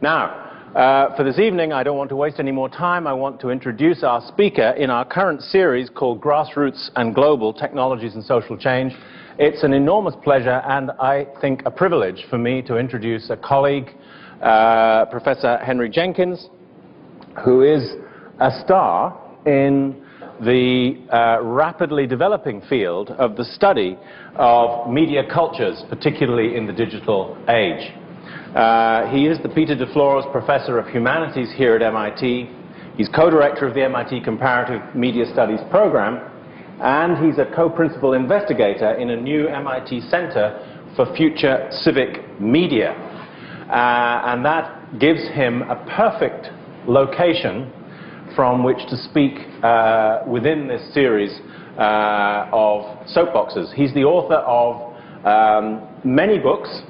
Now, for this evening, I don't want to waste any more time. I want to introduce our speaker in our current series called Grassroots and Global Technologies and Social Change. It's an enormous pleasure and I think a privilege for me to introduce a colleague, Professor Henry Jenkins, who is a star in the rapidly developing field of the study of media cultures, particularly in the digital age. He is the Peter de Flores Professor of Humanities here at MIT. He's co-director of the MIT Comparative Media Studies program, and he's a co-principal investigator in a new MIT Center for Future Civic Media. And that gives him a perfect location from which to speak within this series of soapboxes. He's the author of many books,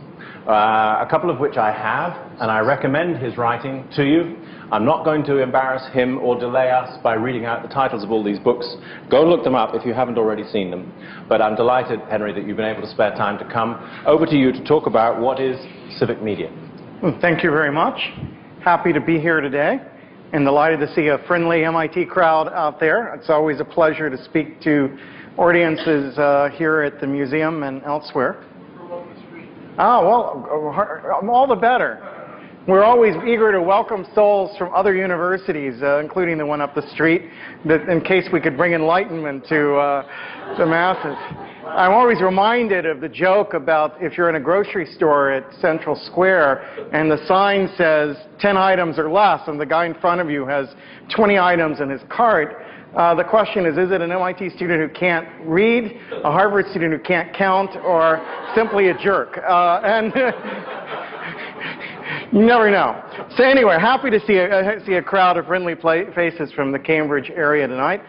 a couple of which I have, and I recommend his writing to you. I'm not going to embarrass him or delay us by reading out the titles of all these books. Go and look them up if you haven't already seen them. But I'm delighted, Henry, that you've been able to spare time to come. Over to you to talk about what is civic media. Well, thank you very much. Happy to be here today and delighted to see a friendly MIT crowd out there. It's always a pleasure to speak to audiences here at the museum and elsewhere. Oh, well, all the better. We're always eager to welcome souls from other universities, including the one up the street, in case we could bring enlightenment to the masses. I'm always reminded of the joke about if you're in a grocery store at Central Square and the sign says 10 items or less and the guy in front of you has 20 items in his cart. The question is it an MIT student who can't read, a Harvard student who can't count, or simply a jerk? You never know. So anyway, happy to see a crowd of friendly faces from the Cambridge area tonight.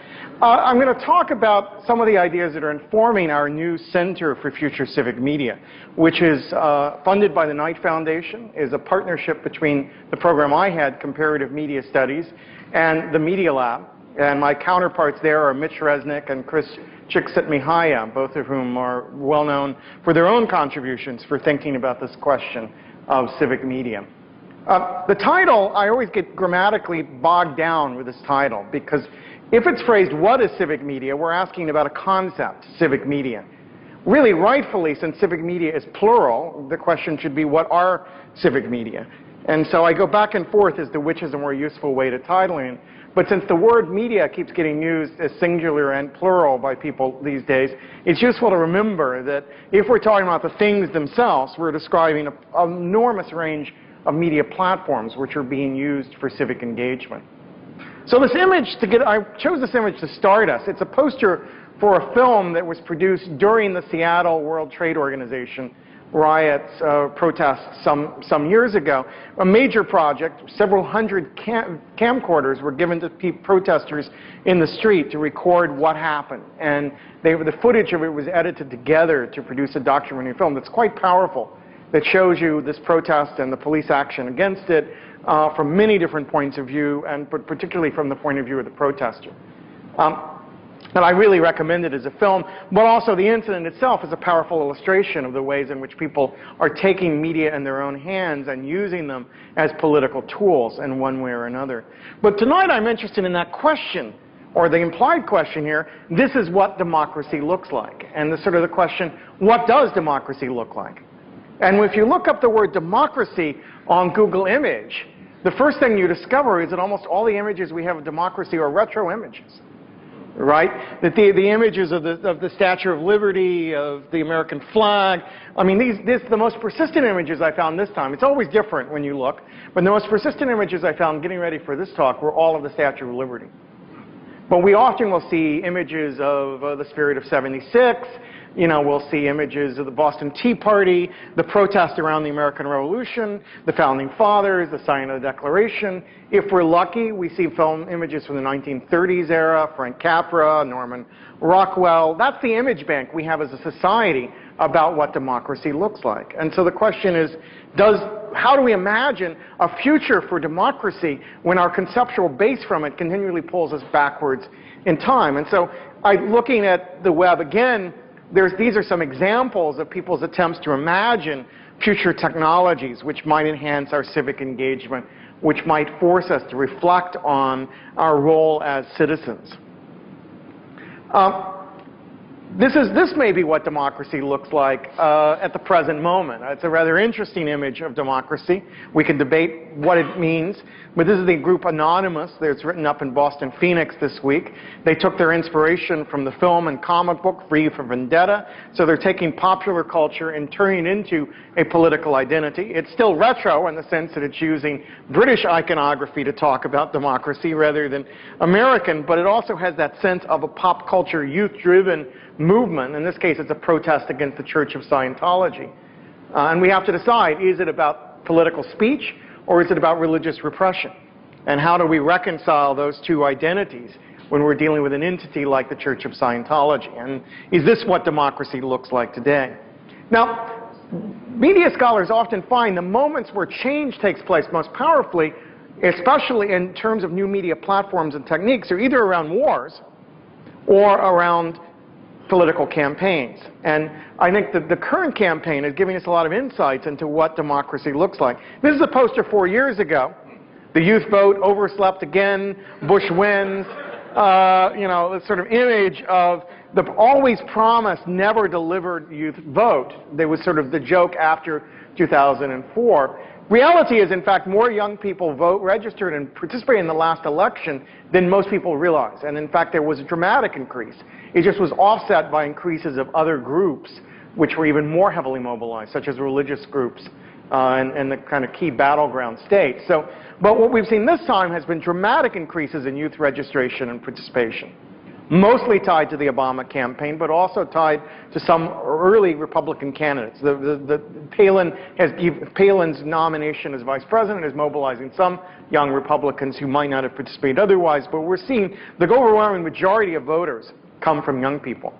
I'm going to talk about some of the ideas that are informing our new Center for Future Civic Media, which is funded by the Knight Foundation, is a partnership between the program I had, Comparative Media Studies, and the Media Lab. And my counterparts there are Mitch Resnick and Chris Csikszentmihalyi, both of whom are well known for their own contributions for thinking about this question of civic media. The title, I always get grammatically bogged down with this title, because if it's phrased, what is civic media, we're asking about a concept, civic media. Really, rightfully, since civic media is plural, the question should be, what are civic media? And so I go back and forth as to which is a more useful way to title it. But since the word media keeps getting used as singular and plural by people these days, it's useful to remember that if we're talking about the things themselves, we're describing an enormous range of media platforms which are being used for civic engagement. So this image, I chose this image to start us. It's a poster for a film that was produced during the Seattle World Trade Organization riots, protests some years ago. A major project, several hundred camcorders were given to protesters in the street to record what happened. And the footage of it was edited together to produce a documentary film that's quite powerful, that shows you this protest and the police action against it from many different points of view, but particularly from the point of view of the protester. And I really recommend it as a film, but also the incident itself is a powerful illustration of the ways in which people are taking media in their own hands and using them as political tools in one way or another. But tonight I'm interested in that question, or the implied question here, this is what democracy looks like. And the question, what does democracy look like? And if you look up the word democracy on Google Image, the first thing you discover is that almost all the images we have of democracy are retro images. Right? That the images of the Statue of Liberty, of the American flag, I mean, the most persistent images I found this time, it's always different when you look, but the most persistent images I found getting ready for this talk were all of the Statue of Liberty. But we often will see images of the Spirit of '76, you know, we'll see images of the Boston Tea Party, the protest around the American Revolution, the Founding Fathers, the signing of the Declaration. If we're lucky, we see film images from the 1930s era, Frank Capra, Norman Rockwell. That's the image bank we have as a society about what democracy looks like. And so the question is, how do we imagine a future for democracy when our conceptual base from it continually pulls us backwards in time? And so looking at the web again, these are some examples of people's attempts to imagine future technologies which might enhance our civic engagement, which might force us to reflect on our role as citizens. This may be what democracy looks like at the present moment. It's a rather interesting image of democracy. We can debate what it means, but this is the group Anonymous. It's written up in Boston Phoenix this week. They took their inspiration from the film and comic book V for Vendetta, so they're taking popular culture and turning it into a political identity. It's still retro in the sense that it's using British iconography to talk about democracy rather than American, but it also has that sense of a pop culture, youth-driven movement. In this case, it's a protest against the Church of Scientology. And we have to decide, is it about political speech or is it about religious repression? And how do we reconcile those two identities when we're dealing with an entity like the Church of Scientology? And is this what democracy looks like today? Now, media scholars often find the moments where change takes place most powerfully, especially in terms of new media platforms and techniques, are either around wars or around political campaigns. And I think that the current campaign is giving us a lot of insights into what democracy looks like. This is a poster 4 years ago. The youth vote, overslept again, Bush wins. You know, this sort of image of the always promised, never delivered youth vote. There was sort of the joke after 2004. Reality is, in fact, more young people registered and participated in the last election than most people realize. And in fact, there was a dramatic increase. It just was offset by increases of other groups which were even more heavily mobilized, such as religious groups and the kind of key battleground states. But what we've seen this time has been dramatic increases in youth registration and participation, mostly tied to the Obama campaign, but also tied to some early Republican candidates. Palin's nomination as vice president is mobilizing some young Republicans who might not have participated otherwise, but we're seeing the overwhelming majority of voters come from young people.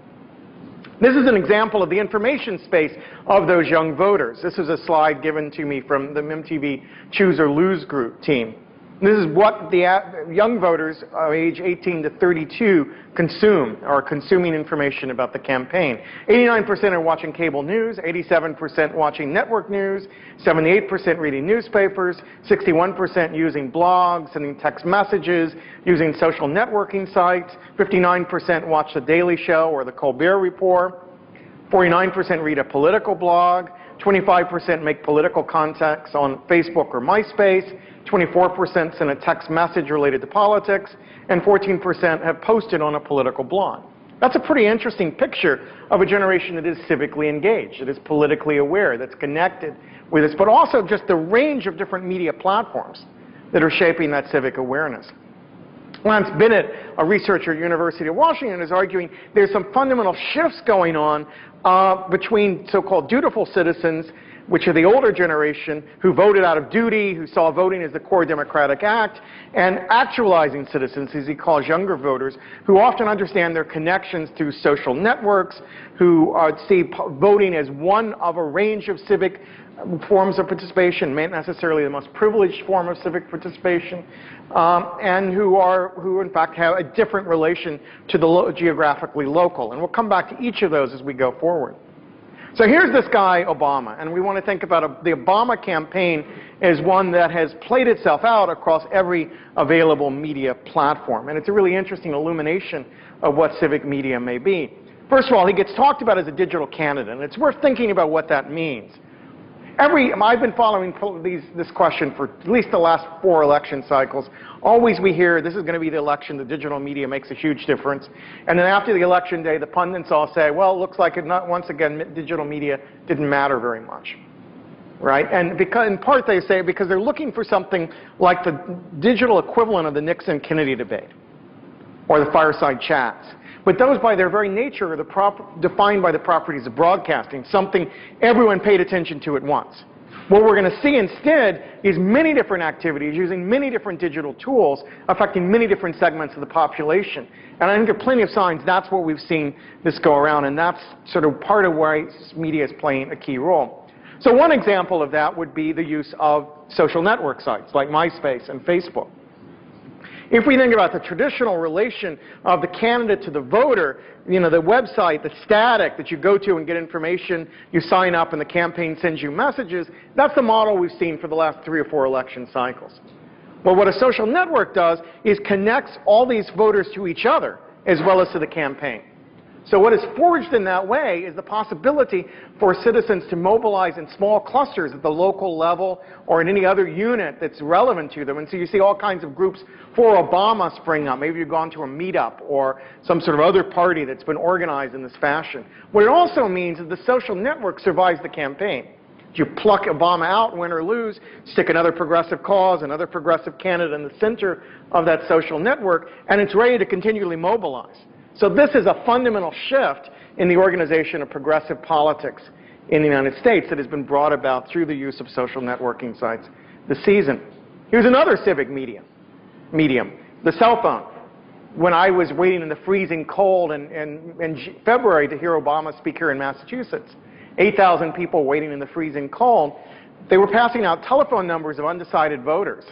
This is an example of the information space of those young voters. This is a slide given to me from the MTV Choose or Lose group team. This is what the young voters age 18 to 32 consume, or consuming information about the campaign. 89% are watching cable news, 87% watching network news, 78% reading newspapers, 61% using blogs, sending text messages, using social networking sites, 59% watch The Daily Show or The Colbert Report, 49% read a political blog, 25% make political contacts on Facebook or MySpace, 24% send a text message related to politics, and 14% have posted on a political blog. That's a pretty interesting picture of a generation that is civically engaged, that is politically aware, that's connected with us, but also just the range of different media platforms that are shaping that civic awareness. Lance Bennett, a researcher at University of Washington, is arguing there's some fundamental shifts going on between so-called dutiful citizens, which are the older generation, who voted out of duty, who saw voting as the core democratic act, and actualizing citizens, as he calls younger voters, who often understand their connections through social networks, who see voting as one of a range of civic forms of participation, not necessarily the most privileged form of civic participation, and who in fact have a different relation to the geographically local. And we'll come back to each of those as we go forward. So here's this guy, Obama, and we want to think about the Obama campaign as one that has played itself out across every available media platform. And it's a really interesting illumination of what civic media may be. First of all, he gets talked about as a digital candidate, and it's worth thinking about what that means. I've been following this question for at least the last 4 election cycles. Always we hear this is going to be the election, the digital media makes a huge difference. And then after the election day, the pundits all say, well, it looks like once again, digital media didn't matter very much. Right? And in part they say because they're looking for something like the digital equivalent of the Nixon-Kennedy debate or the fireside chats. But those, by their very nature, are defined by the properties of broadcasting, something everyone paid attention to at once. What we're going to see instead is many different activities using many different digital tools affecting many different segments of the population. And I think there are plenty of signs that's what we've seen this go around, and that's sort of part of why media is playing a key role. So one example of that would be the use of social network sites like MySpace and Facebook. If we think about the traditional relation of the candidate to the voter, you know, the website, the static that you go to and get information, you sign up and the campaign sends you messages, that's the model we've seen for the last 3 or 4 election cycles. Well, what a social network does is connects all these voters to each other as well as to the campaign. So what is forged in that way is the possibility for citizens to mobilize in small clusters at the local level or in any other unit that's relevant to them. And so you see all kinds of groups for Obama spring up. Maybe you've gone to a meetup or some sort of other party that's been organized in this fashion. What it also means is the social network survives the campaign. You pluck Obama out, win or lose, stick another progressive cause, another progressive candidate in the center of that social network, and it's ready to continually mobilize. So this is a fundamental shift in the organization of progressive politics in the United States that has been brought about through the use of social networking sites this season. Here's another civic medium, the cell phone. When I was waiting in the freezing cold in February to hear Obama speak here in Massachusetts, 8,000 people waiting in the freezing cold, they were passing out telephone numbers of undecided voters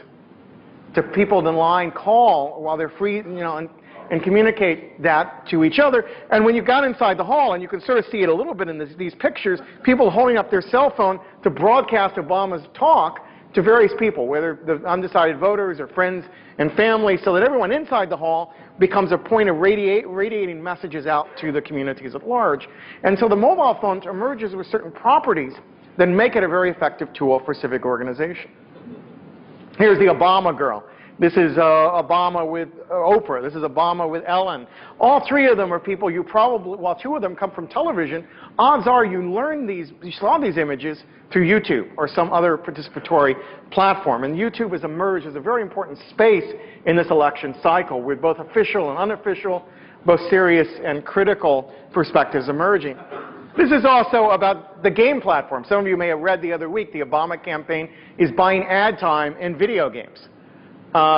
to people in line call while they're free, you know, and communicate that to each other. And when you got inside the hall, and you can sort of see it a little bit in these pictures, people holding up their cell phone to broadcast Obama's talk to various people, whether the undecided voters or friends and family, so that everyone inside the hall becomes a point of radiating messages out to the communities at large. And so the mobile phone emerges with certain properties that make it a very effective tool for civic organization. Here's the Obama girl. This is Obama with Oprah. This is Obama with Ellen. All 3 of them are people you probably, while 2 of them come from television, odds are you saw these images through YouTube or some other participatory platform. And YouTube has emerged as a very important space in this election cycle with both official and unofficial, both serious and critical perspectives emerging. This is also about the game platform. Some of you may have read the other week the Obama campaign is buying ad time in video games.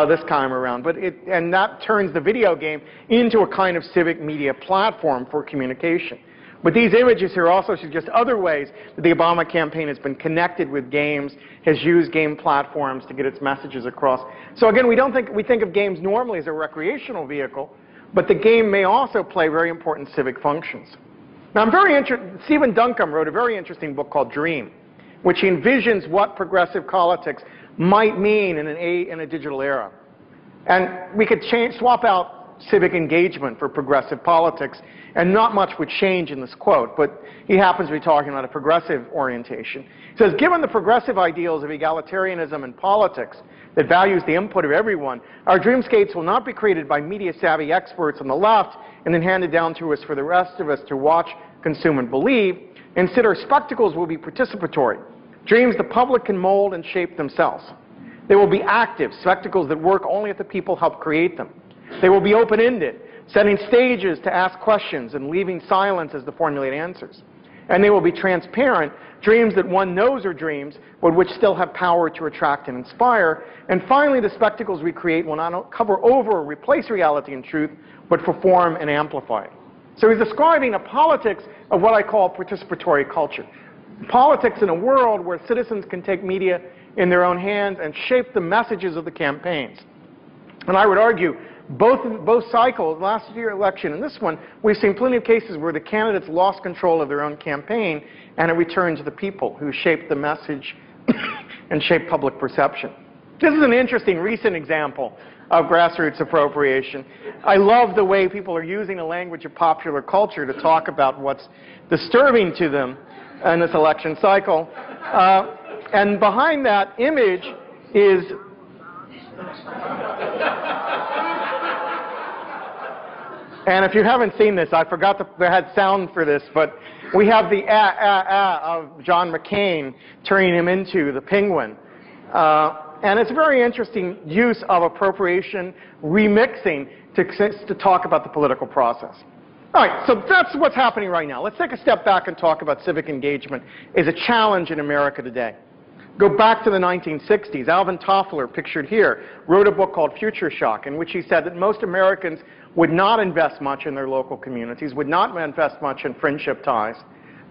This time around, and that turns the video game into a kind of civic media platform for communication. But these images here also suggest other ways that the Obama campaign has been connected with games, has used game platforms to get its messages across. So again, we think of games normally as a recreational vehicle, but the game may also play very important civic functions. Now I'm very interested, Stephen Duncombe wrote a very interesting book called Dream, which envisions what progressive politics might mean in a digital era. And we could swap out civic engagement for progressive politics, and not much would change in this quote, but he happens to be talking about a progressive orientation. He says, given the progressive ideals of egalitarianism in politics that values the input of everyone, our dreamscapes will not be created by media-savvy experts on the left and then handed down to us for the rest of us to watch, consume, and believe. Instead, our spectacles will be participatory. Dreams the public can mold and shape themselves. They will be active, spectacles that work only if the people help create them. They will be open-ended, setting stages to ask questions and leaving silence as to formulate answers. And they will be transparent, dreams that one knows are dreams, but which still have power to attract and inspire. And finally, the spectacles we create will not cover over or replace reality and truth, but perform and amplify it. So he's describing a politics of what I call participatory culture. Politics in a world where citizens can take media in their own hands and shape the messages of the campaigns. And I would argue both cycles, last year's election and this one, we've seen plenty of cases where the candidates lost control of their own campaign and it returned to the people who shaped the message and shaped public perception. This is an interesting recent example of grassroots appropriation. I love the way people are using the language of popular culture to talk about what's disturbing to them in this election cycle. And behind that image is and if you haven't seen this, I forgot they had sound for this, but we have the of John McCain turning him into the penguin. And it's a very interesting use of appropriation, remixing to talk about the political process. All right, so that's what's happening right now. Let's take a step back and talk about civic engagement as a challenge in America today. Go back to the 1960s. Alvin Toffler, pictured here, wrote a book called Future Shock, in which he said that most Americans would not invest much in their local communities, would not invest much in friendship ties,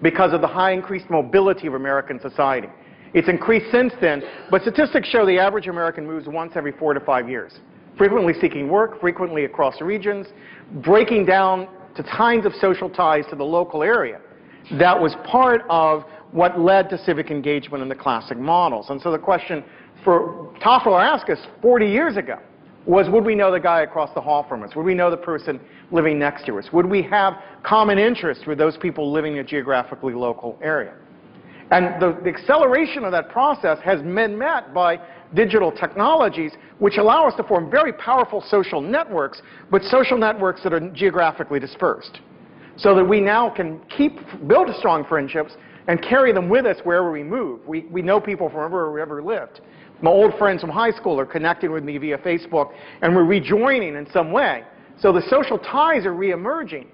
because of the high increased mobility of American society. It's increased since then, but statistics show the average American moves once every 4 to 5 years. frequently seeking work, frequently across regions, breaking down to kinds of social ties to the local area. That was part of what led to civic engagement in the classic models. And so the question for Toffler asked us 40 years ago was, would we know the guy across the hall from us? Would we know the person living next to us? Would we have common interests with those people living in a geographically local area? And the acceleration of that process has been met by digital technologies, which allow us to form very powerful social networks, but social networks that are geographically dispersed, so that we now can build strong friendships and carry them with us wherever we move. We know people from wherever we ever lived. My old friends from high school are connecting with me via Facebook, and we're rejoining in some way. So the social ties are reemerging,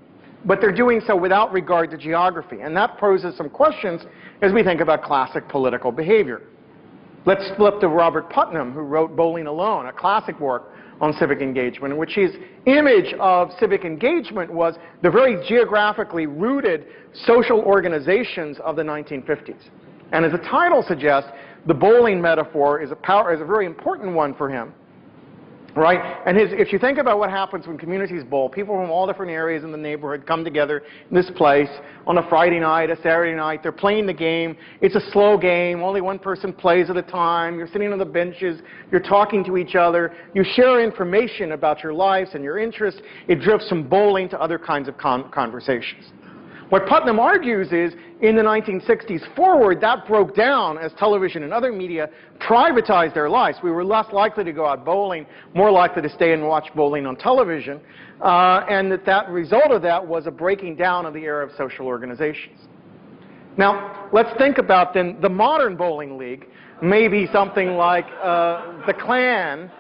but they're doing so without regard to geography. And that poses some questions as we think about classic political behavior. Let's flip to Robert Putnam, who wrote Bowling Alone, a classic work on civic engagement, in which his image of civic engagement was the very geographically rooted social organizations of the 1950s. And as the title suggests, the bowling metaphor is a very important one for him. Right? And if you think about what happens when communities bowl, people from all different areas in the neighborhood come together in this place on a Friday night, a Saturday night. They're playing the game. It's a slow game. Only one person plays at a time. You're sitting on the benches. You're talking to each other. You share information about your lives and your interests. It drifts from bowling to other kinds of conversations. What Putnam argues is, in the 1960s forward, that broke down as television and other media privatized their lives. We were less likely to go out bowling, more likely to stay and watch bowling on television, and that result of that was a breaking down of the era of social organizations. Now, let's think about then the modern bowling league, maybe something like the Klan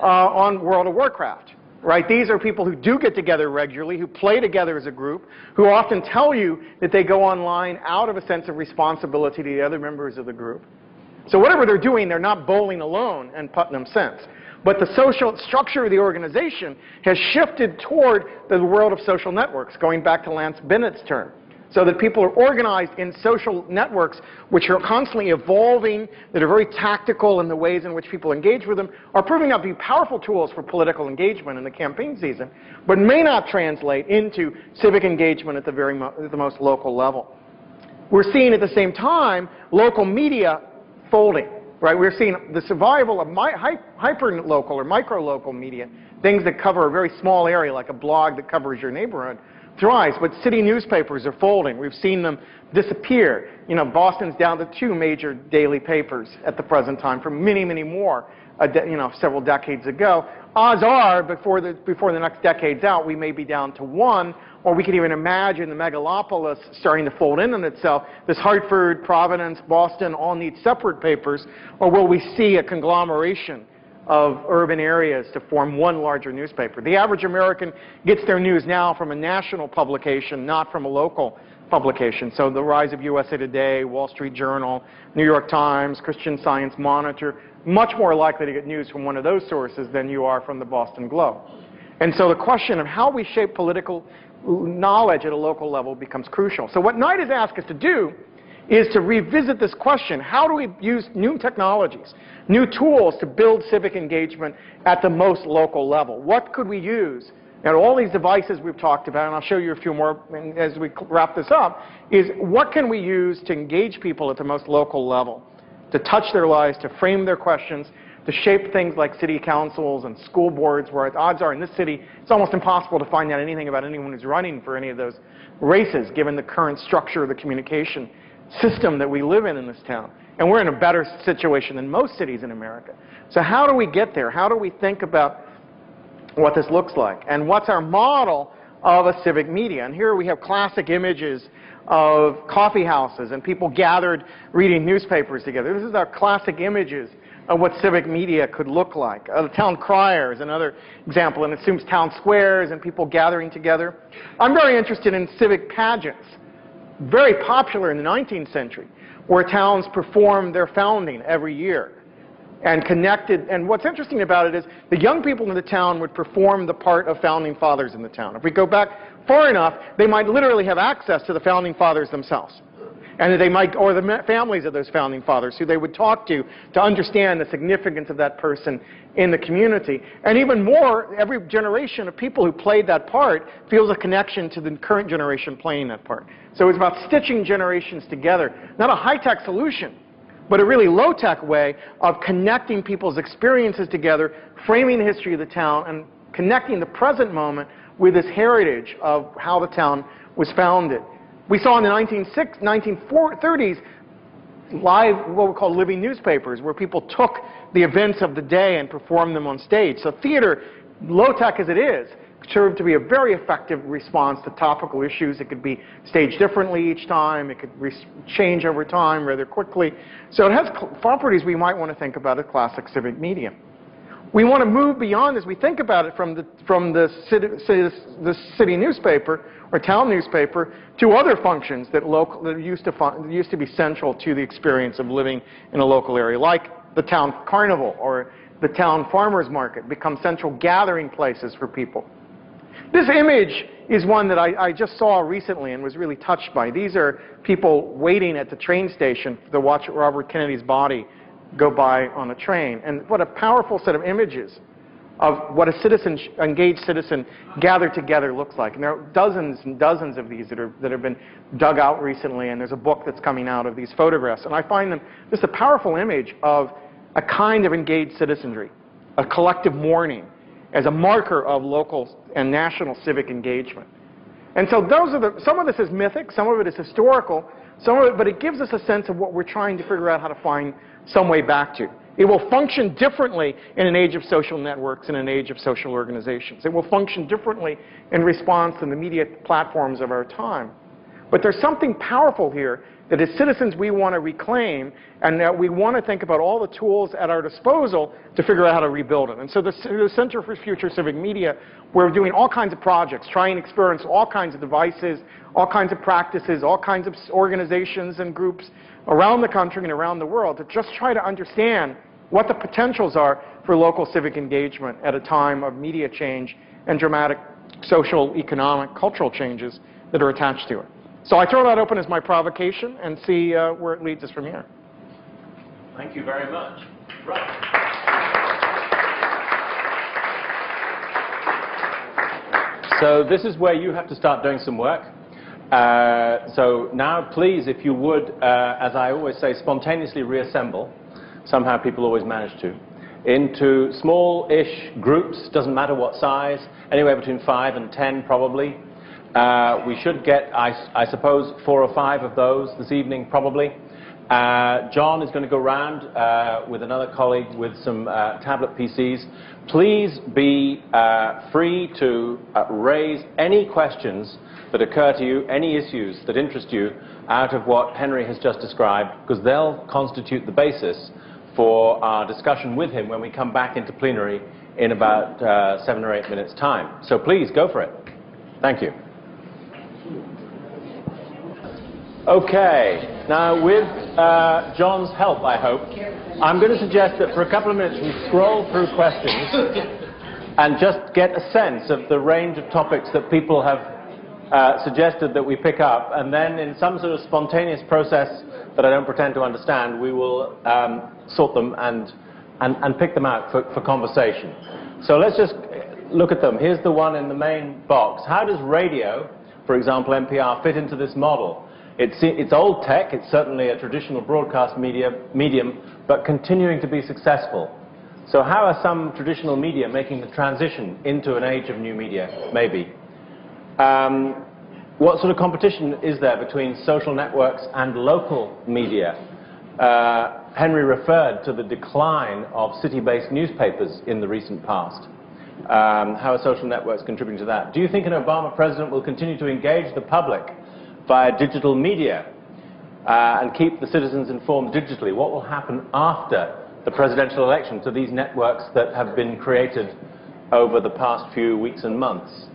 on World of Warcraft. Right? These are people who do get together regularly, who play together as a group, who often tell you that they go online out of a sense of responsibility to the other members of the group. So whatever they're doing, they're not bowling alone in Putnam's sense. But the social structure of the organization has shifted toward the world of social networks, going back to Lance Bennett's term. So that people are organized in social networks which are constantly evolving, that are very tactical in the ways in which people engage with them, are proving out to be powerful tools for political engagement in the campaign season, but may not translate into civic engagement at the most local level. We're seeing at the same time local media folding. Right? We're seeing the survival of hyper-local or micro-local media, things that cover a very small area, like a blog that covers your neighborhood, thrives, but city newspapers are folding. We've seen them disappear. You know, Boston's down to 2 major daily papers at the present time, from many, many more, several decades ago. Odds are, before the next decade's out, we may be down to 1, or we could even imagine the megalopolis starting to fold in on itself. This Hartford, Providence, Boston all need separate papers, or will we see a conglomeration of urban areas to form one larger newspaper? The average American gets their news now from a national publication, not from a local publication. So the rise of USA Today, Wall Street Journal, New York Times, Christian Science Monitor, much more likely to get news from one of those sources than you are from the Boston Globe. And so the question of how we shape political knowledge at a local level becomes crucial. So what Knight has asked us to do is to revisit this question: how do we use new technologies, new tools to build civic engagement at the most local level? What could we use? And all these devices we've talked about, and I'll show you a few more as we wrap this up, is what can we use to engage people at the most local level, to touch their lives, to frame their questions, to shape things like city councils and school boards, where the odds are in this city it's almost impossible to find out anything about anyone who's running for any of those races, given the current structure of the communication system that we live in this town. And we're in a better situation than most cities in America. So how do we get there? How do we think about what this looks like? And what's our model of a civic media? And here we have classic images of coffee houses and people gathered reading newspapers together. This is our classic images of what civic media could look like. The town crier is another example, and it assumes town squares and people gathering together. I'm very interested in civic pageants, very popular in the 19th century, where towns perform their founding every year and connected. And what's interesting about it is the young people in the town would perform the part of founding fathers in the town. If we go back far enough, they might literally have access to the founding fathers themselves. and that they might, or the families of those founding fathers who they would talk to understand the significance of that person in the community. And even more, every generation of people who played that part feels a connection to the current generation playing that part. So it's about stitching generations together, not a high-tech solution, but a really low-tech way of connecting people's experiences together, framing the history of the town, and connecting the present moment with this heritage of how the town was founded. We saw in the 1930s live, what we call living newspapers, where people took the events of the day and performed them on stage. So theater, low-tech as it is, served to be a very effective response to topical issues. It could be staged differently each time. It could change over time rather quickly. So it has properties we might want to think about as classic civic media. We want to move beyond, as we think about it, from the city newspaper or town newspaper to other functions that used to be central to the experience of living in a local area, like the town carnival or the town farmers market, become central gathering places for people. This image is one that I just saw recently and was really touched by. These are people waiting at the train station to watch Robert Kennedy's body go by on a train. And what a powerful set of images of what a engaged citizen gathered together looks like. And there are dozens and dozens of these that have been dug out recently, and there's a book that's coming out of these photographs. And I find them just a powerful image of a kind of engaged citizenry, a collective mourning, as a marker of local and national civic engagement. And so some of this is mythic, some of it is historical, but it gives us a sense of what we're trying to figure out how to find some way back to. It will function differently in an age of social networks and an age of social organizations. It will function differently in response to the media platforms of our time. But there's something powerful here that as citizens we want to reclaim, and that we want to think about all the tools at our disposal to figure out how to rebuild it. And so the Center for Future Civic Media, we're doing all kinds of projects, trying to experience all kinds of devices, all kinds of practices, all kinds of organizations and groups around the country and around the world to just try to understand what the potentials are for local civic engagement at a time of media change and dramatic social, economic, cultural changes that are attached to it. So I throw that open as my provocation and see where it leads us from here. Thank you very much. Right. So this is where you have to start doing some work. So now, please, if you would, as I always say, spontaneously reassemble. Somehow people always manage to. Into small-ish groups, doesn't matter what size, anywhere between 5 and 10 probably. We should get, I suppose, 4 or 5 of those this evening, probably. John is going to go around with another colleague with some tablet PCs. Please be free to raise any questions that occur to you, any issues that interest you out of what Henry has just described, because they'll constitute the basis for our discussion with him when we come back into plenary in about 7 or 8 minutes' time. So please, go for it. Thank you. Okay, now with John's help, I hope, I'm going to suggest that for a couple of minutes we scroll through questions and just get a sense of the range of topics that people have suggested that we pick up, and then in some sort of spontaneous process that I don't pretend to understand, we will sort them and pick them out for conversation. So let's just look at them. Here's the one in the main box. How does radio, for example NPR, fit into this model? It's old tech, it's certainly a traditional broadcast medium, but continuing to be successful. So how are some traditional media making the transition into an age of new media? Maybe. What sort of competition is there between social networks and local media? Henry referred to the decline of city-based newspapers in the recent past. How are social networks contributing to that? Do you think an Obama president will continue to engage the public via digital media and keep the citizens informed digitally? What will happen after the presidential election to these networks that have been created over the past few weeks and months?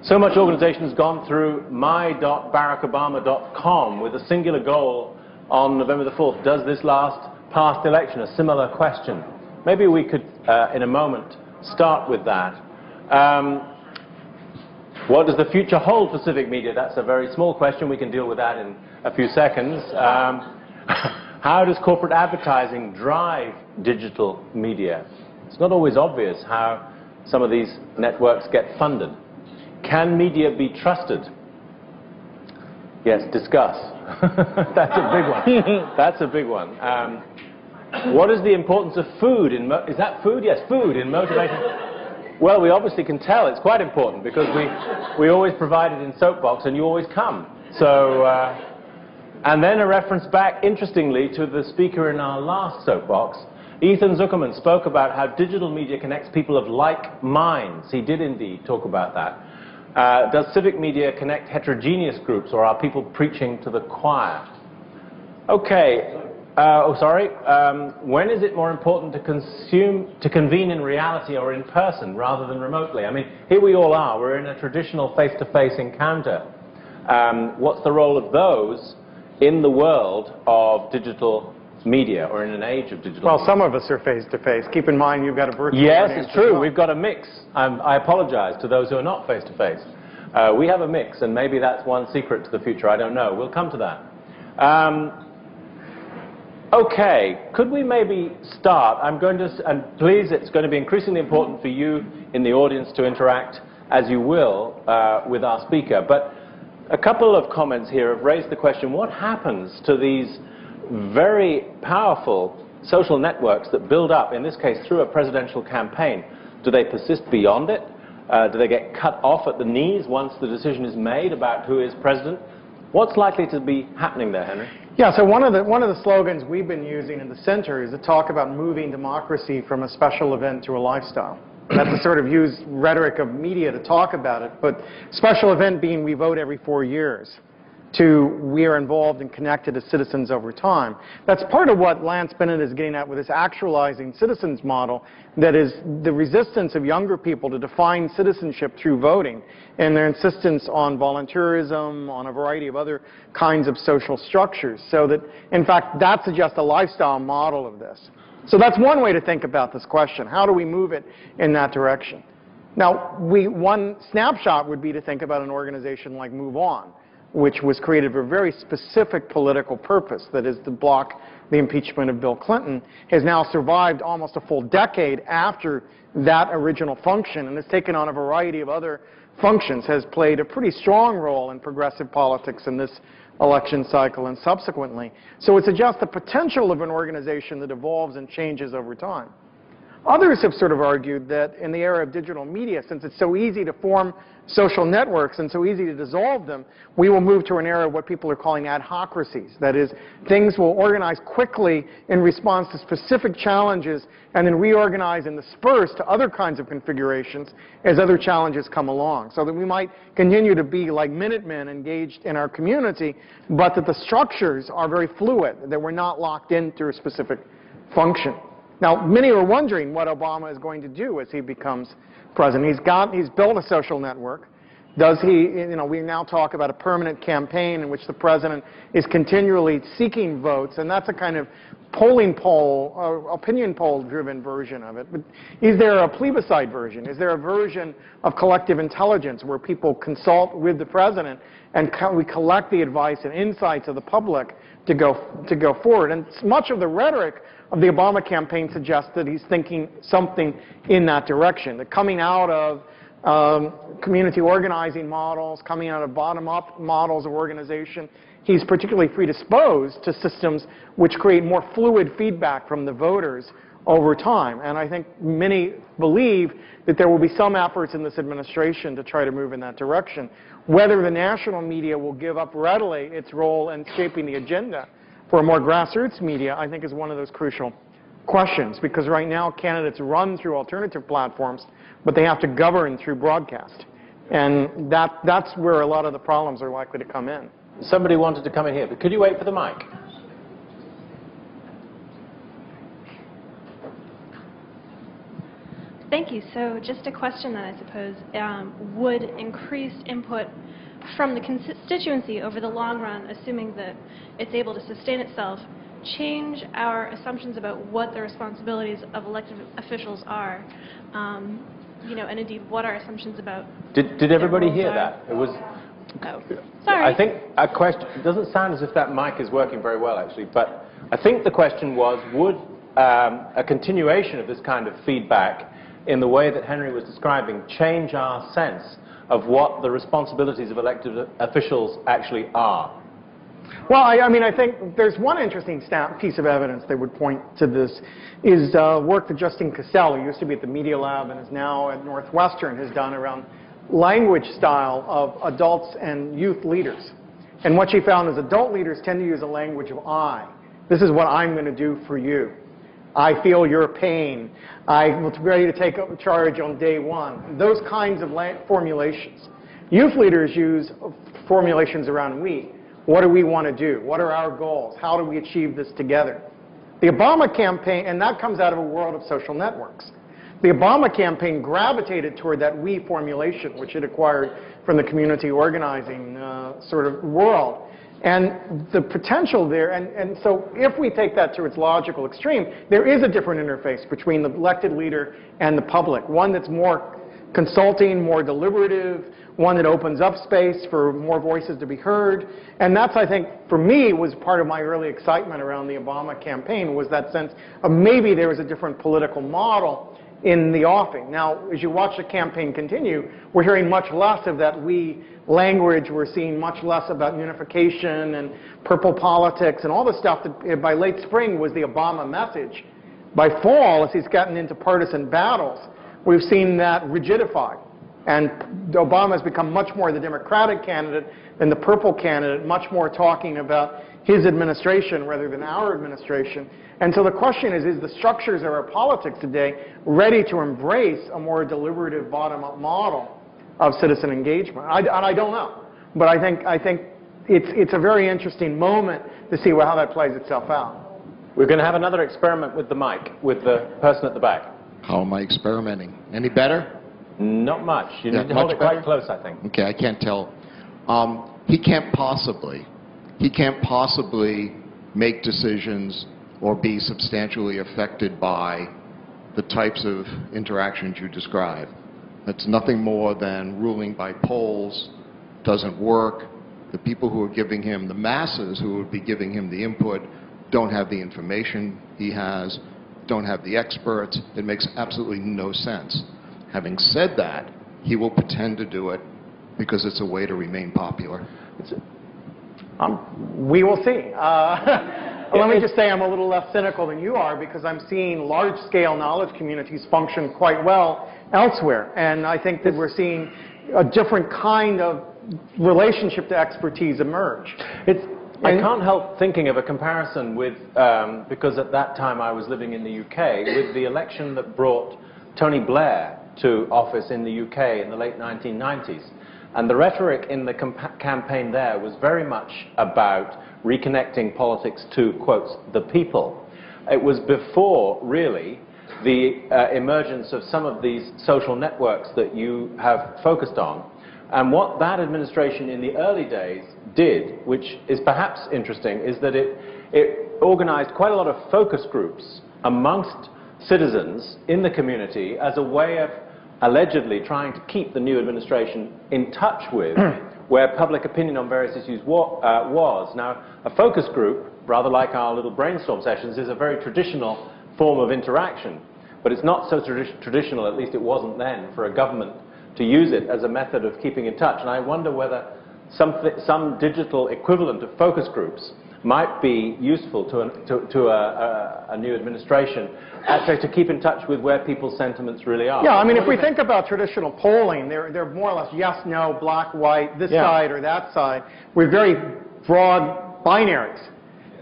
So much organization has gone through my.barackobama.com with a singular goal on November the 4th. Does this past election? A similar question. Maybe we could, in a moment, start with that. What does the future hold for civic media? That's a very small question. We can deal with that in a few seconds. How does corporate advertising drive digital media? It's not always obvious how some of these networks get funded. Can media be trusted? Yes, discuss. That's a big one. That's a big one. What is the importance of food in is that food? Yes, food in motivating. Well, we obviously can tell it's quite important because we always provide it in Soapbox and you always come. So, and then a reference back, interestingly, to the speaker in our last Soapbox. Ethan Zuckerman spoke about how digital media connects people of like minds. He did indeed talk about that. Does civic media connect heterogeneous groups, or are people preaching to the choir? Okay. When is it more important to convene in reality or in person rather than remotely? I mean, here we all are. We're in a traditional face-to-face encounter. What's the role of those in the world of digital media, or in an age of digital media? Some of us are face-to-face. Keep in mind you've got a virtual Yes, audience it's true. well. We've got a mix. I apologize to those who are not face-to-face. We have a mix, and maybe that's one secret to the future. I don't know. We'll come to that. Okay, could we maybe start? I'm going to, and please, it's going to be increasingly important for you in the audience to interact, as you will, with our speaker. But a couple of comments here have raised the question, what happens to these very powerful social networks that build up, in this case, through a presidential campaign? Do they persist beyond it? Do they get cut off at the knees once the decision is made about who is president? What's likely to be happening there, Henry? Yeah, so one of the slogans we've been using in the center is to talk about moving democracy from a special event to a lifestyle. That's the sort of used rhetoric of media to talk about it, but special event being we vote every 4 years, to we are involved and connected as citizens over time. That's part of what Lance Bennett is getting at with this actualizing citizens model, that is the resistance of younger people to define citizenship through voting, and their insistence on volunteerism, on a variety of other kinds of social structures, so that, in fact, that suggests a lifestyle model of this. So that's one way to think about this question. How do we move it in that direction? Now, one snapshot would be to think about an organization like Move On, which was created for a very specific political purpose, that is to block the impeachment of Bill Clinton, has now survived almost a full decade after that original function and has taken on a variety of other functions, has played a pretty strong role in progressive politics in this election cycle and subsequently. So it suggests the potential of an organization that evolves and changes over time. Others have sort of argued that in the era of digital media, since it's so easy to form social networks and so easy to dissolve them, we will move to an era of what people are calling adhocracies. That is, things will organize quickly in response to specific challenges and then reorganize and disperse to other kinds of configurations as other challenges come along. So that we might continue to be like Minutemen engaged in our community, but that the structures are very fluid, that we're not locked into a specific function. Now, many are wondering what Obama is going to do as he becomes president. He's built a social network. Does he, we now talk about a permanent campaign in which the president is continually seeking votes, and that's a kind of opinion poll-driven version of it. But is there a plebiscite version? Is there a version of collective intelligence where people consult with the president and we collect the advice and insights of the public to go forward? And much of the rhetoric of the Obama campaign suggests that he's thinking something in that direction, that coming out of community organizing models, coming out of bottom-up models of organization, he's particularly predisposed to systems which create more fluid feedback from the voters over time. And I think many believe that there will be some efforts in this administration to try to move in that direction. Whether the national media will give up readily its role in shaping the agenda for more grassroots media, I think, is one of those crucial questions, because right now candidates run through alternative platforms, but they have to govern through broadcast. And that's where a lot of the problems are likely to come in. Somebody wanted to come in here, but could you wait for the mic? Thank you. So just a question that I suppose would increased input from the constituency over the long run, assuming that it's able to sustain itself, change our assumptions about what the responsibilities of elected officials are? and indeed what our assumptions about. Did everybody hear that? It was. Oh, sorry. I think a question. It doesn't sound as if that mic is working very well, actually. But I think the question was, would a continuation of this kind of feedback, in the way that Henry was describing, change our sense of what the responsibilities of elected officials actually are? Well, I mean, I think there's one interesting piece of evidence that would point to this is work that Justine Cassell, who used to be at the Media Lab and is now at Northwestern, has done around language style of adults and youth leaders. And what she found is adult leaders tend to use a language of I. This is what I'm going to do for you. I feel your pain. I'm ready to take charge on day one. Those kinds of formulations. Youth leaders use formulations around we. What do we want to do? What are our goals? How do we achieve this together? The Obama campaign, and that comes out of a world of social networks. The Obama campaign gravitated toward that we formulation, which it acquired from the community organizing sort of world. And the potential there, and so if we take that to its logical extreme, there is a different interface between the elected leader and the public, one that's more consulting, more deliberative, one that opens up space for more voices to be heard. And that's, I think, for me, was part of my early excitement around the Obama campaign, was that sense of maybe there was a different political model in the offing. Now, as you watch the campaign continue, we're hearing much less of that we language. We're seeing much less about unification and purple politics and all the stuff that by late spring was the Obama message. By fall, as he's gotten into partisan battles, we've seen that rigidify. And Obama has become much more the Democratic candidate than the purple candidate, much more talking about his administration rather than our administration. And so the question is the structures of our politics today ready to embrace a more deliberative bottom-up model of citizen engagement? And I don't know. But I think it's a very interesting moment to see how that plays itself out. We're going to have another experiment with the mic, with the person at the back. How am I experimenting? Any better? Not much. You need to hold it quite close, I think. Okay, I can't tell. He can't possibly make decisions or be substantially affected by the types of interactions you describe. That's nothing more than ruling by polls, doesn't work. The people who are giving him, the masses who would be giving him the input, don't have the information he has, don't have the experts. It makes absolutely no sense. Having said that, he will pretend to do it because it's a way to remain popular. We will see. Let me just say I'm a little less cynical than you are, because I'm seeing large-scale knowledge communities function quite well elsewhere. And I think that we're seeing a different kind of relationship to expertise emerge. I can't help thinking of a comparison with, because at that time I was living in the UK, with the election that brought Tony Blair to office in the UK in the late 1990s. And the rhetoric in the campaign there was very much about reconnecting politics to, quotes, the people. It was before, really, the emergence of some of these social networks that you have focused on. And what that administration in the early days did, which is perhaps interesting, is that it organized quite a lot of focus groups amongst citizens in the community as a way of allegedly trying to keep the new administration in touch with where public opinion on various issues was. Now, a focus group, rather like our little brainstorm sessions, is a very traditional form of interaction. But it's not so traditional, at least it wasn't then, for a government to use it as a method of keeping in touch. And I wonder whether some digital equivalent of focus groups might be useful to a new administration to keep in touch with where people's sentiments really are. Yeah, I mean, if we think about traditional polling, they're more or less yes, no, black, white, this side or that side. We're very broad binaries.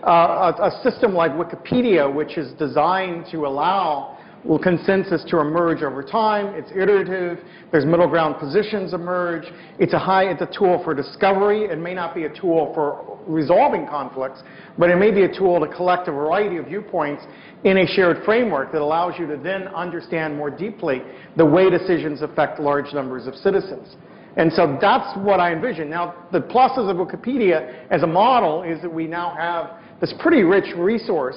A system like Wikipedia, which is designed to allow consensus to emerge over time. It's iterative. There's middle ground positions emerge. It's a tool for discovery. It may not be a tool for resolving conflicts, but it may be a tool to collect a variety of viewpoints in a shared framework that allows you to then understand more deeply the way decisions affect large numbers of citizens. And so that's what I envision. Now, the pluses of Wikipedia as a model is that we now have this pretty rich resource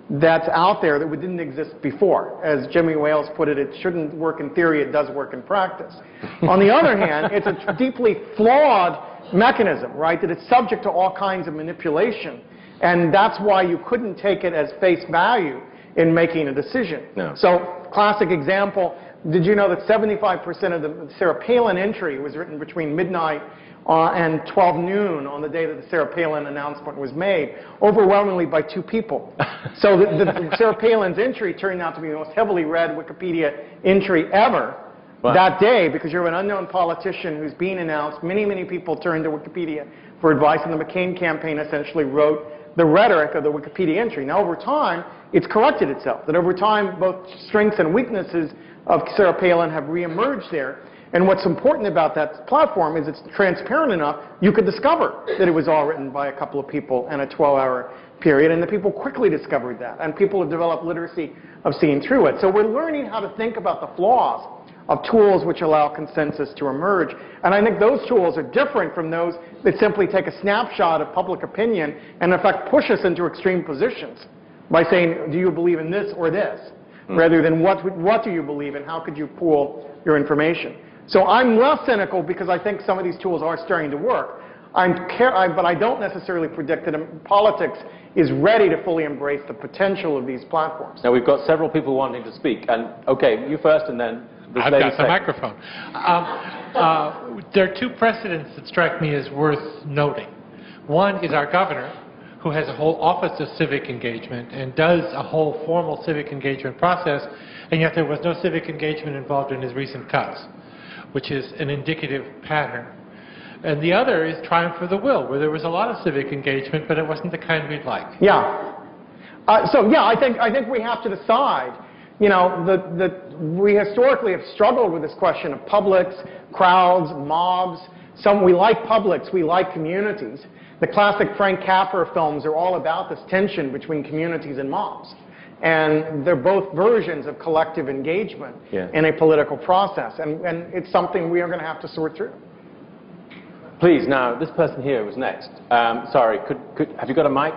that's out there that didn't exist before. As Jimmy Wales put it, it shouldn't work in theory, it does work in practice. On the other hand, it's a deeply flawed mechanism, right, that it's subject to all kinds of manipulation. And that's why you couldn't take it as face value in making a decision. No. So, classic example, did you know that 75% of the Sarah Palin entry was written between midnight and 12 noon on the day that the Sarah Palin announcement was made, overwhelmingly by 2 people. So the Sarah Palin's entry turned out to be the most heavily read Wikipedia entry ever. Wow. That day, because you're an unknown politician who's being announced, many, many people turned to Wikipedia for advice, and the McCain campaign essentially wrote the rhetoric of the Wikipedia entry. Now, over time, it's corrected itself, that over time, both strengths and weaknesses of Sarah Palin have reemerged there. And what's important about that platform is it's transparent enough, you could discover that it was all written by a couple of people in a 12-hour period, and the people quickly discovered that. And people have developed literacy of seeing through it. So we're learning how to think about the flaws of tools which allow consensus to emerge. And I think those tools are different from those that simply take a snapshot of public opinion and, in fact, push us into extreme positions by saying, do you believe in this or this? Rather than what do you believe in, how could you pool your information? So I'm less cynical because I think some of these tools are starting to work. But I don't necessarily predict that politics is ready to fully embrace the potential of these platforms. Now, we've got several people wanting to speak. And, okay, you first and then this I've lady got the second. microphone. There are 2 precedents that strike me as worth noting. One is our governor, who has a whole office of civic engagement and does a whole formal civic engagement process, and yet there was no civic engagement involved in his recent cuts, which is an indicative pattern. And the other is Triumph of the Will, where there was a lot of civic engagement, but it wasn't the kind we'd like. Yeah. I think we have to decide. You know, we historically have struggled with this question of publics, crowds, mobs. We like publics, we like communities. The classic Frank Capra films are all about this tension between communities and mobs. And they're both versions of collective engagement in a political process. And it's something we are going to have to sort through. Please, now, this person here was next. Sorry, have you got a mic?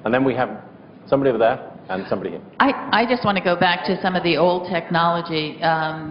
And then we have somebody over there and somebody here. I just want to go back to some of the old technology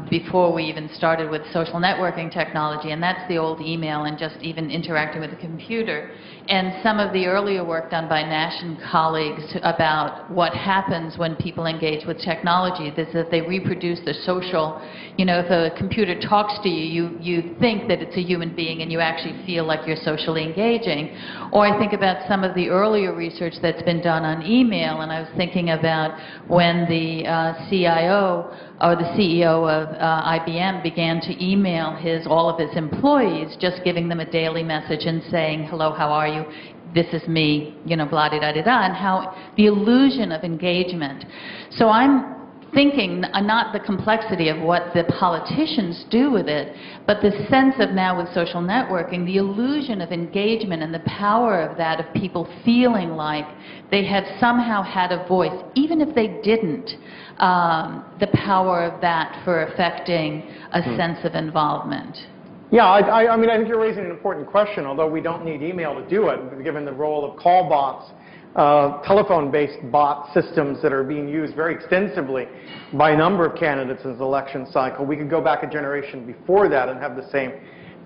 before we even started with social networking technology, and that's the old email and just even interacting with a computer. And some of the earlier work done by Nash and colleagues about what happens when people engage with technology is that they reproduce the social, you know, if a computer talks to you, you think that it's a human being and you actually feel like you're socially engaging. Or I think about some of the earlier research that's been done on email, and I was thinking about when the CIO or the CEO of IBM began to email all of his employees, just giving them a daily message and saying, hello, how are you? This is me, you know, blah-de-da-de-da, and how the illusion of engagement. So I'm thinking not the complexity of what the politicians do with it, but the sense of now with social networking, the illusion of engagement and the power of that, of people feeling like they have somehow had a voice, even if they didn't, the power of that for affecting a sense of involvement. Yeah, I mean, I think you're raising an important question, although we don't need email to do it, given the role of call bots. Telephone-based bot systems that are being used very extensively by a number of candidates in this election cycle. We could go back a generation before that and have the same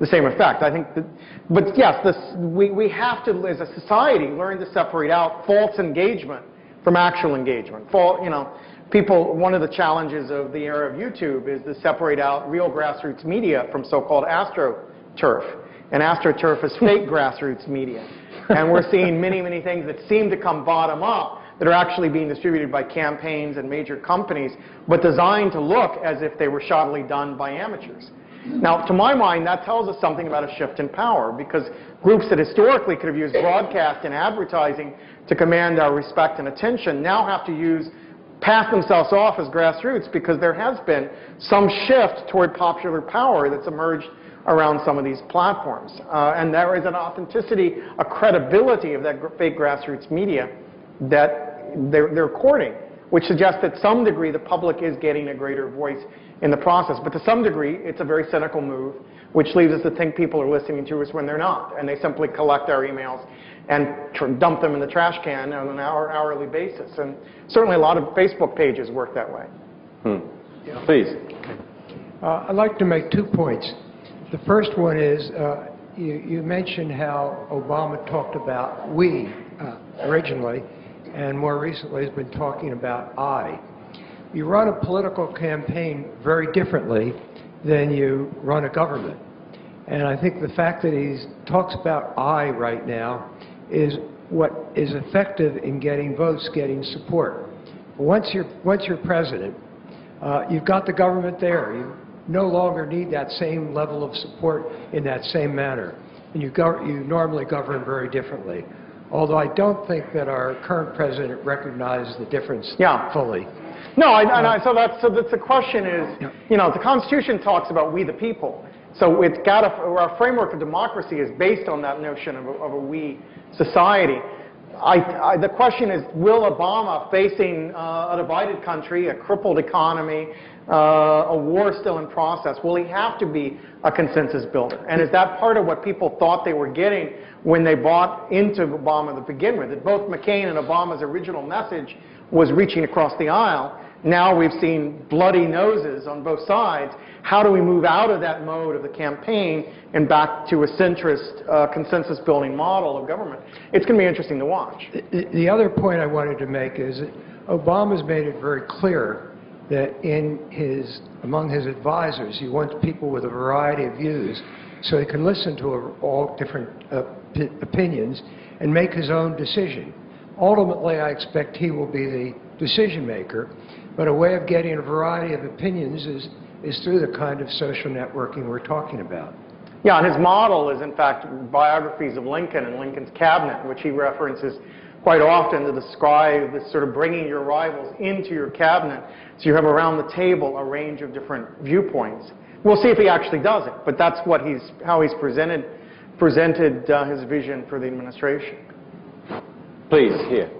effect. I think that, but yes, we have to, as a society, learn to separate out false engagement from actual engagement. One of the challenges of the era of YouTube is to separate out real grassroots media from so-called AstroTurf. And AstroTurf is fake grassroots media. And we're seeing many, many things that seem to come bottom up that are actually being distributed by campaigns and major companies, but designed to look as if they were shoddily done by amateurs. Now, to my mind, that tells us something about a shift in power, because groups that historically could have used broadcast and advertising to command our respect and attention now have to pass themselves off as grassroots, because there has been some shift toward popular power that's emerged around some of these platforms. And there is an authenticity, a credibility of that fake grassroots media that they're courting, which suggests that to some degree the public is getting a greater voice in the process. But to some degree, it's a very cynical move, which leads us to think people are listening to us when they're not. And they simply collect our emails and dump them in the trash can on an hourly basis. And certainly a lot of Facebook pages work that way. Yeah. Please. I'd like to make 2 points. The first one is you mentioned how Obama talked about we originally, and more recently has been talking about I. You run a political campaign very differently than you run a government. And I think the fact that he talks about I right now is what is effective in getting votes, getting support. Once you're president, you've got the government there. You no longer need that same level of support in that same manner. And you normally govern very differently. Although I don't think that our current president recognizes the difference fully. No, so the question is, you know, the Constitution talks about we the people. So it's got our framework of democracy is based on that notion of a we society. The question is, will Obama, facing a divided country, a crippled economy, a war still in process, will he have to be a consensus builder? And is that part of what people thought they were getting when they bought into Obama to begin with? That both McCain and Obama's original message was reaching across the aisle. Now we've seen bloody noses on both sides. How do we move out of that mode of the campaign and back to a centrist consensus-building model of government? It's going to be interesting to watch. The other point I wanted to make is that Obama's made it very clear that among his advisors, he wants people with a variety of views so he can listen to all different opinions and make his own decision. Ultimately, I expect he will be the decision maker, but a way of getting a variety of opinions is through the kind of social networking we're talking about. Yeah, and his model is, in fact, biographies of Lincoln and Lincoln's cabinet, which he references quite often to describe this sort of bringing your rivals into your cabinet so you have around the table a range of different viewpoints. We'll see if he actually does it, but that's what how he's presented his vision for the administration. Please, here.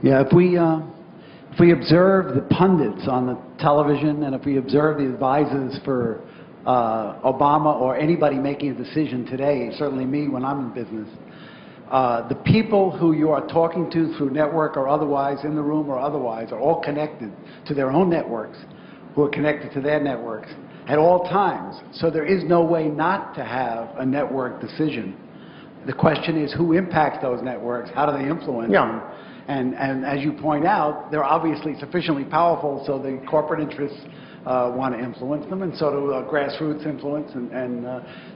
Yeah, if we observe the pundits on the television, and if we observe the advisors for Obama or anybody making a decision today, certainly me when I'm in business, the people who you are talking to through network or otherwise, in the room or otherwise, are all connected to their own networks, who are connected to their networks at all times. So there is no way not to have a network decision. The question is, who impacts those networks? How do they influence them? And as you point out, they're obviously sufficiently powerful so the corporate interests want to influence them, and so do grassroots influence.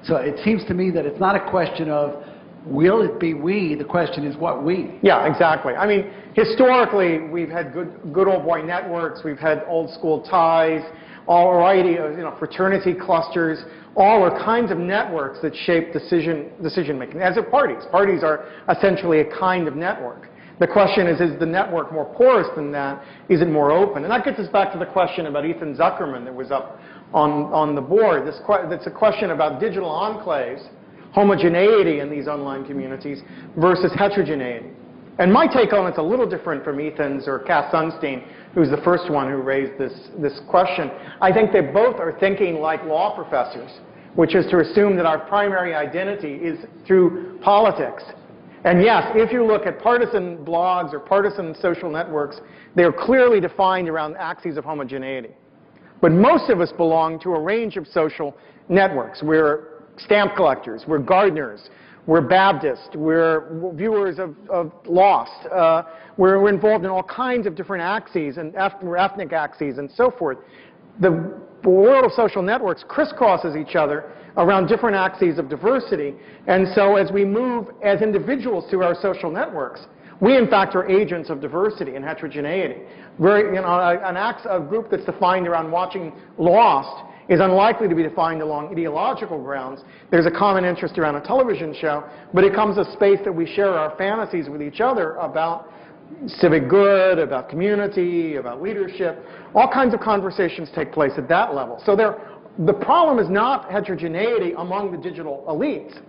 So it seems to me that it's not a question of will it be we, the question is what we. Yeah, exactly. I mean, historically, we've had good old boy networks, we've had old school ties, all variety of fraternity clusters, all are kinds of networks that shape decision making. As are parties. Parties are essentially a kind of network. The question is the network more porous than that? Is it more open? And that gets us back to the question about Ethan Zuckerman that was up on the board. That's a question about digital enclaves, homogeneity in these online communities versus heterogeneity. And my take on it's a little different from Ethan's or Cass Sunstein, who's the first one who raised this question. I think they both are thinking like law professors, which is to assume that our primary identity is through politics. And yes, if you look at partisan blogs or partisan social networks, they are clearly defined around axes of homogeneity. But most of us belong to a range of social networks. We're stamp collectors, we're gardeners, we're Baptists, we're viewers of Lost, we're involved in all kinds of different axes, and we're ethnic axes and so forth. The world of social networks crisscrosses each other around different axes of diversity, and so as we move as individuals through our social networks, we in fact are agents of diversity and heterogeneity. A group that's defined around watching Lost is unlikely to be defined along ideological grounds. There's a common interest around a television show, but it becomes a space that we share our fantasies with each other about civic good, about community, about leadership. All kinds of conversations take place at that level. So the problem is not heterogeneity among the digital elites.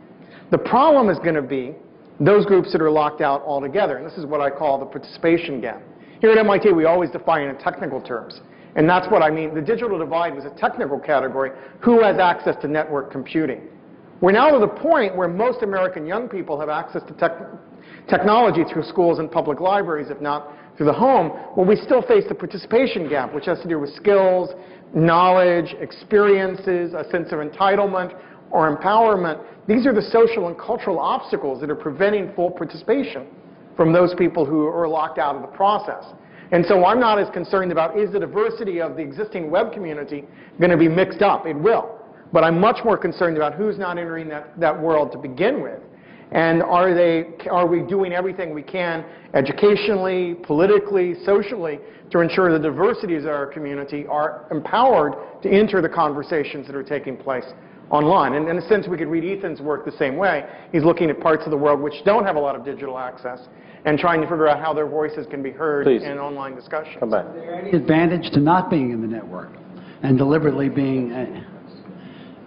The problem is going to be those groups that are locked out altogether. And this is what I call the participation gap. Here at MIT, we always define it in technical terms. And that's what I mean. The digital divide was a technical category. Who has access to network computing? We're now to the point where most American young people have access technology through schools and public libraries, if not through the home, well, we still face the participation gap, which has to do with skills, knowledge, experiences, a sense of entitlement or empowerment. These are the social and cultural obstacles that are preventing full participation from those people who are locked out of the process. And so I'm not as concerned about, is the diversity of the existing web community going to be mixed up? It will. But I'm much more concerned about who's not entering that world to begin with. And are we doing everything we can educationally, politically, socially to ensure the diversities of our community are empowered to enter the conversations that are taking place online? And in a sense, we could read Ethan's work the same way. He's looking at parts of the world which don't have a lot of digital access and trying to figure out how their voices can be heard in online discussions. Is there any advantage to not being in the network and deliberately being,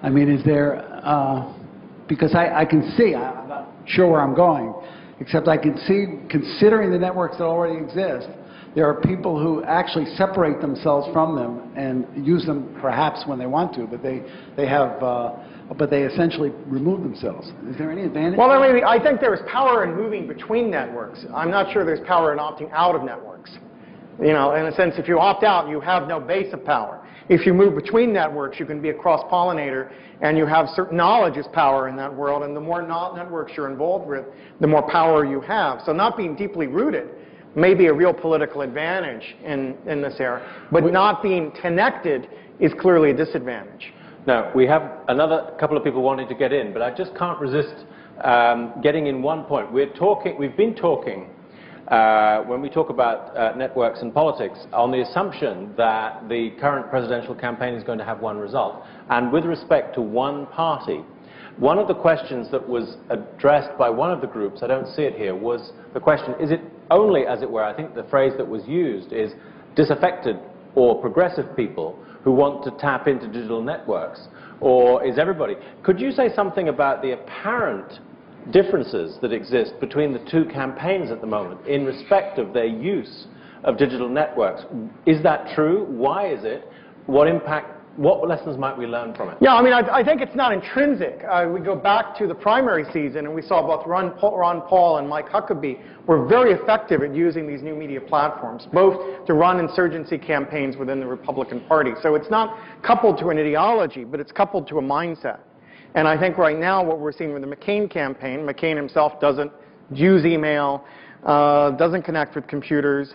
I mean, is there, because I can see, I'm not sure where I'm going, except I can see, considering the networks that already exist, there are people who actually separate themselves from them and use them perhaps when they want to, but they essentially remove themselves. Is there any advantage? Well, I think there's power in moving between networks. I'm not sure there's power in opting out of networks. You know, in a sense, if you opt out, you have no base of power. If you move between networks, you can be a cross-pollinator, and you have certain knowledge is power in that world, and the more networks you're involved with, the more power you have. So not being deeply rooted may be a real political advantage in this era, but not being connected is clearly a disadvantage. Now, we have another couple of people wanting to get in, but I just can't resist getting in one point. We've been talking, when we talk about networks and politics, on the assumption that the current presidential campaign is going to have one result. And with respect to one party, one of the questions that was addressed by one of the groups, I don't see it here, was the question, is it only, as it were, I think the phrase that was used is disaffected or progressive people who want to tap into digital networks, or is everybody? Could you say something about the apparent differences that exist between the two campaigns at the moment in respect of their use of digital networks? Is that true? Why is it? What impact, what lessons might we learn from it? Yeah, I mean, I think it's not intrinsic. We go back to the primary season, and we saw both Ron Paul and Mike Huckabee were very effective at using these new media platforms, both to run insurgency campaigns within the Republican Party. So it's not coupled to an ideology, but it's coupled to a mindset. And I think right now what we're seeing with the McCain campaign, McCain himself doesn't use email, doesn't connect with computers,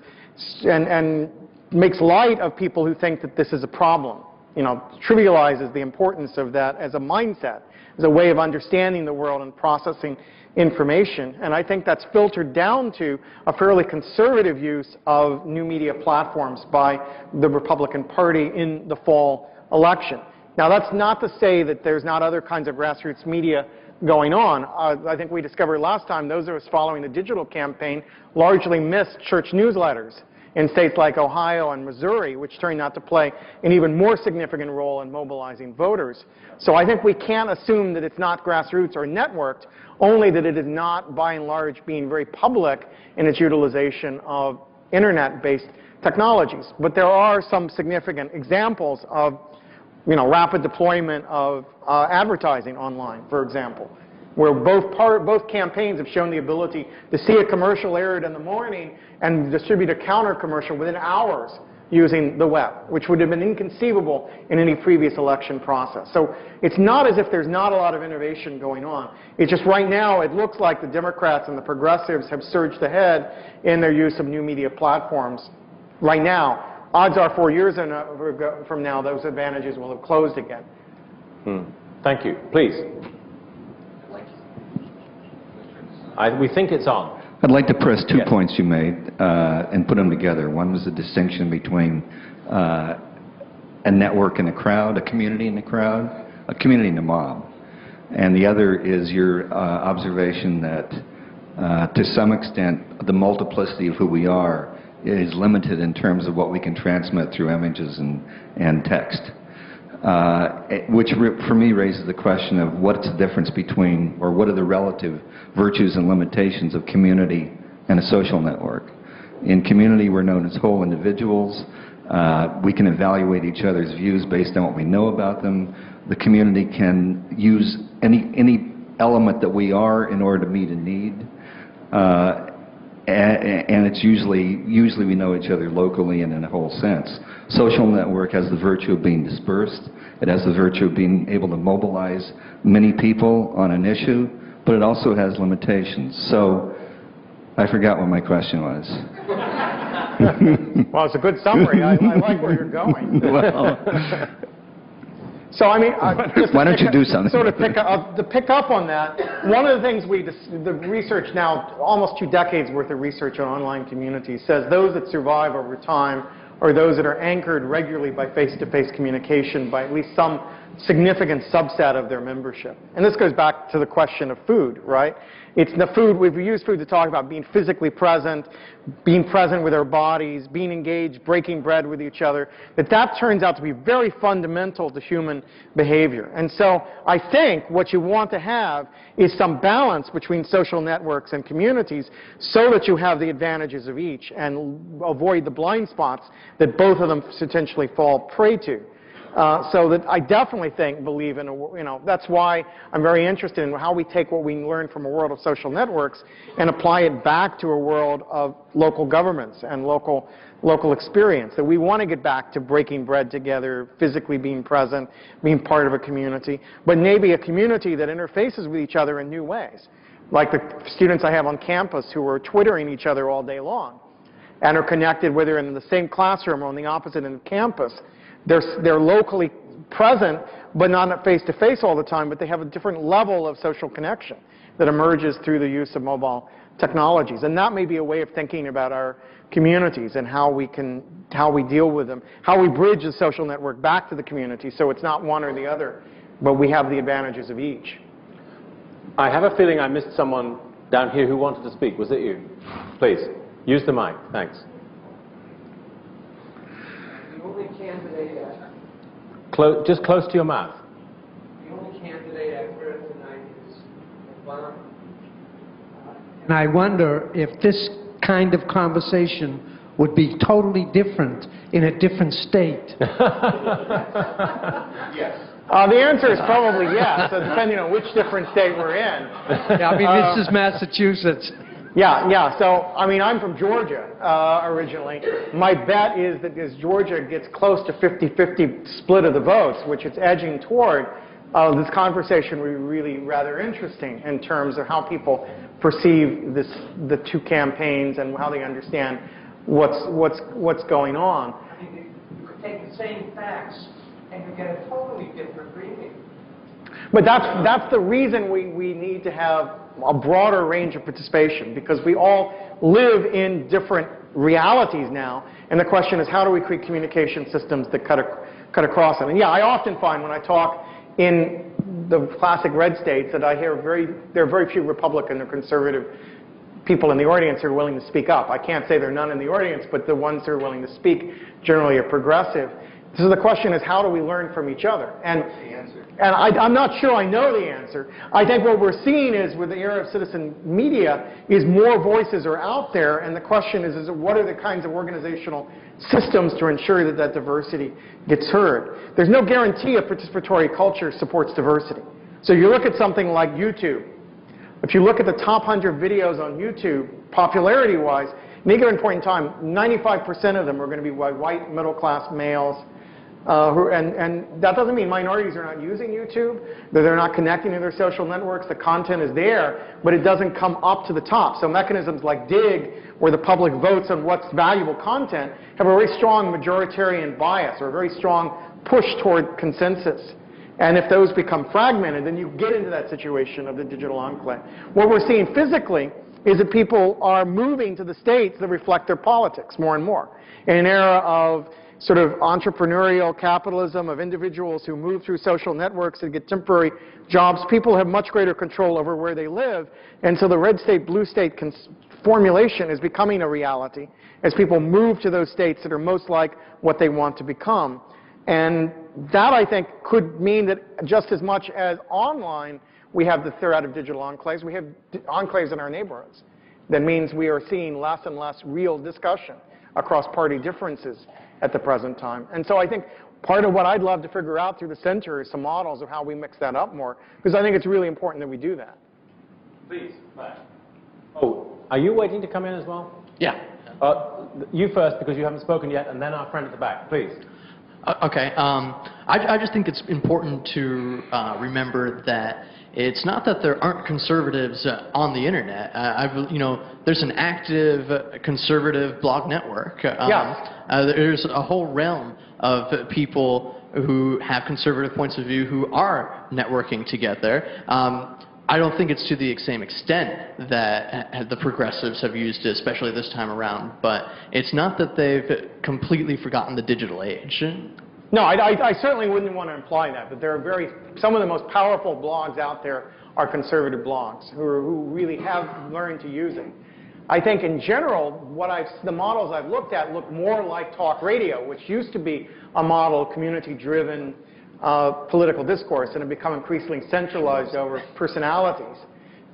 and makes light of people who think that this is a problem. You know, trivializes the importance of that as a mindset, as a way of understanding the world and processing information. And I think that's filtered down to a fairly conservative use of new media platforms by the Republican Party in the fall election. Now, that's not to say that there's not other kinds of grassroots media going on. I think we discovered last time those of us following the digital campaign largely missed church newsletters in states like Ohio and Missouri, which turned out to play an even more significant role in mobilizing voters. So I think we can't assume that it's not grassroots or networked, only that it is not, by and large, being very public in its utilization of internet-based technologies. But there are some significant examples of, you know, rapid deployment of advertising online, for example, where both campaigns have shown the ability to see a commercial aired in the morning and distribute a counter commercial within hours using the web, which would have been inconceivable in any previous election process. So it's not as if there's not a lot of innovation going on. It's just right now it looks like the Democrats and the progressives have surged ahead in their use of new media platforms. Right now, odds are 4 years from now, those advantages will have closed again. Thank you. Please. We think it's on. I'd like to press two points you made and put them together. One was the distinction between a network and a crowd, a community and a crowd, a community and a mob. And the other is your observation that to some extent the multiplicity of who we are is limited in terms of what we can transmit through images and text. Which for me raises the question of what's the difference between, or what are the relative virtues and limitations of community and a social network. In community, we're known as whole individuals. We can evaluate each other's views based on what we know about them. The community can use any element that we are in order to meet a need. And it's usually we know each other locally and in a whole sense. Social network has the virtue of being dispersed. It has the virtue of being able to mobilize many people on an issue, but it also has limitations. So I forgot what my question was. Well, it's a good summary. I like where you're going. Well, so, I mean, why don't you do something? Sort of to pick up on that, one of the things the research now, almost 2 decades worth of research on online communities, says those that survive over time are those that are anchored regularly by face-to-face communication by at least some significant subset of their membership. And this goes back to the question of food, right? It's the food, we've used food to talk about being physically present, being present with our bodies, being engaged, breaking bread with each other, that turns out to be very fundamental to human behavior. And so I think what you want to have is some balance between social networks and communities so that you have the advantages of each and avoid the blind spots that both of them potentially fall prey to. So that I definitely believe in that's why I'm very interested in how we take what we learn from a world of social networks and apply it back to a world of local governments and local experience. That we want to get back to breaking bread together, physically being present, being part of a community, but maybe a community that interfaces with each other in new ways. Like the students I have on campus who are Twittering each other all day long and are connected, whether in the same classroom or on the opposite end of campus. They're locally present, but not face-to-face all the time, but they have a different level of social connection that emerges through the use of mobile technologies. And that may be a way of thinking about our communities and how we deal with them, how we bridge the social network back to the community so it's not one or the other, but we have the advantages of each. I have a feeling I missed someone down here who wanted to speak. Was it you? Please, use the mic. Thanks. The only candidate just close to your mouth. The only candidate I've heard tonight is Obama. And I wonder if this kind of conversation would be totally different in a different state. Yes. The answer is probably yes, depending on which different state we're in. Yeah, I mean, this is Massachusetts. Yeah. So, I mean, I'm from Georgia originally. My bet is that as Georgia gets close to 50-50 split of the votes, which it's edging toward, this conversation will be really rather interesting in terms of how people perceive the two campaigns and how they understand what's going on. I mean, you could take the same facts and you get a totally different reading. But that's the reason we need to have a broader range of participation, because we all live in different realities now, and the question is how do we create communication systems that cut across them. And yeah, I often find when I talk in the classic red states that I hear there are very few Republican or conservative people in the audience who are willing to speak up. I can't say there are none in the audience, but the ones who are willing to speak generally are progressive. So the question is, how do we learn from each other? And I'm not sure I know the answer. I think what we're seeing is, with the era of citizen media, is more voices are out there, and the question is what are the kinds of organizational systems to ensure that diversity gets heard? There's no guarantee a participatory culture supports diversity. So you look at something like YouTube. If you look at the top 100 videos on YouTube, popularity-wise, at any given point in time, 95% of them are going to be white, middle-class males. And that doesn't mean minorities are not using YouTube, that they're not connecting to their social networks. The content is there, but it doesn't come up to the top. So mechanisms like Dig, where the public votes on what's valuable content, have a very strong majoritarian bias or a very strong push toward consensus. And if those become fragmented, then you get into that situation of the digital enclave. What we're seeing physically is that people are moving to the states that reflect their politics more and more. In an era of sort of entrepreneurial capitalism, of individuals who move through social networks and get temporary jobs, people have much greater control over where they live. And so the red state, blue state formulation is becoming a reality as people move to those states that are most like what they want to become. And that, I think, could mean that just as much as online we have the threat of digital enclaves, we have enclaves in our neighborhoods. That means we are seeing less and less real discussion across party differences at the present time. And so I think part of what I'd love to figure out through the center is some models of how we mix that up more, because I think it's really important that we do that. Please, Matt. Oh, Are you waiting to come in as well? Yeah. You first, because you haven't spoken yet, and then our friend at the back, please. Okay. I just think it's important to remember that it's not that there aren't conservatives on the internet. There's an active conservative blog network. There's a whole realm of people who have conservative points of view who are networking together. I don't think it's to the same extent that the progressives have used it, especially this time around, but it's not that they've completely forgotten the digital age. No, I certainly wouldn't want to imply that, but there are some of the most powerful blogs out there are conservative blogs who really have learned to use it. I think in general, the models I've looked at look more like talk radio, which used to be a model of community-driven political discourse, and have become increasingly centralized over personalities.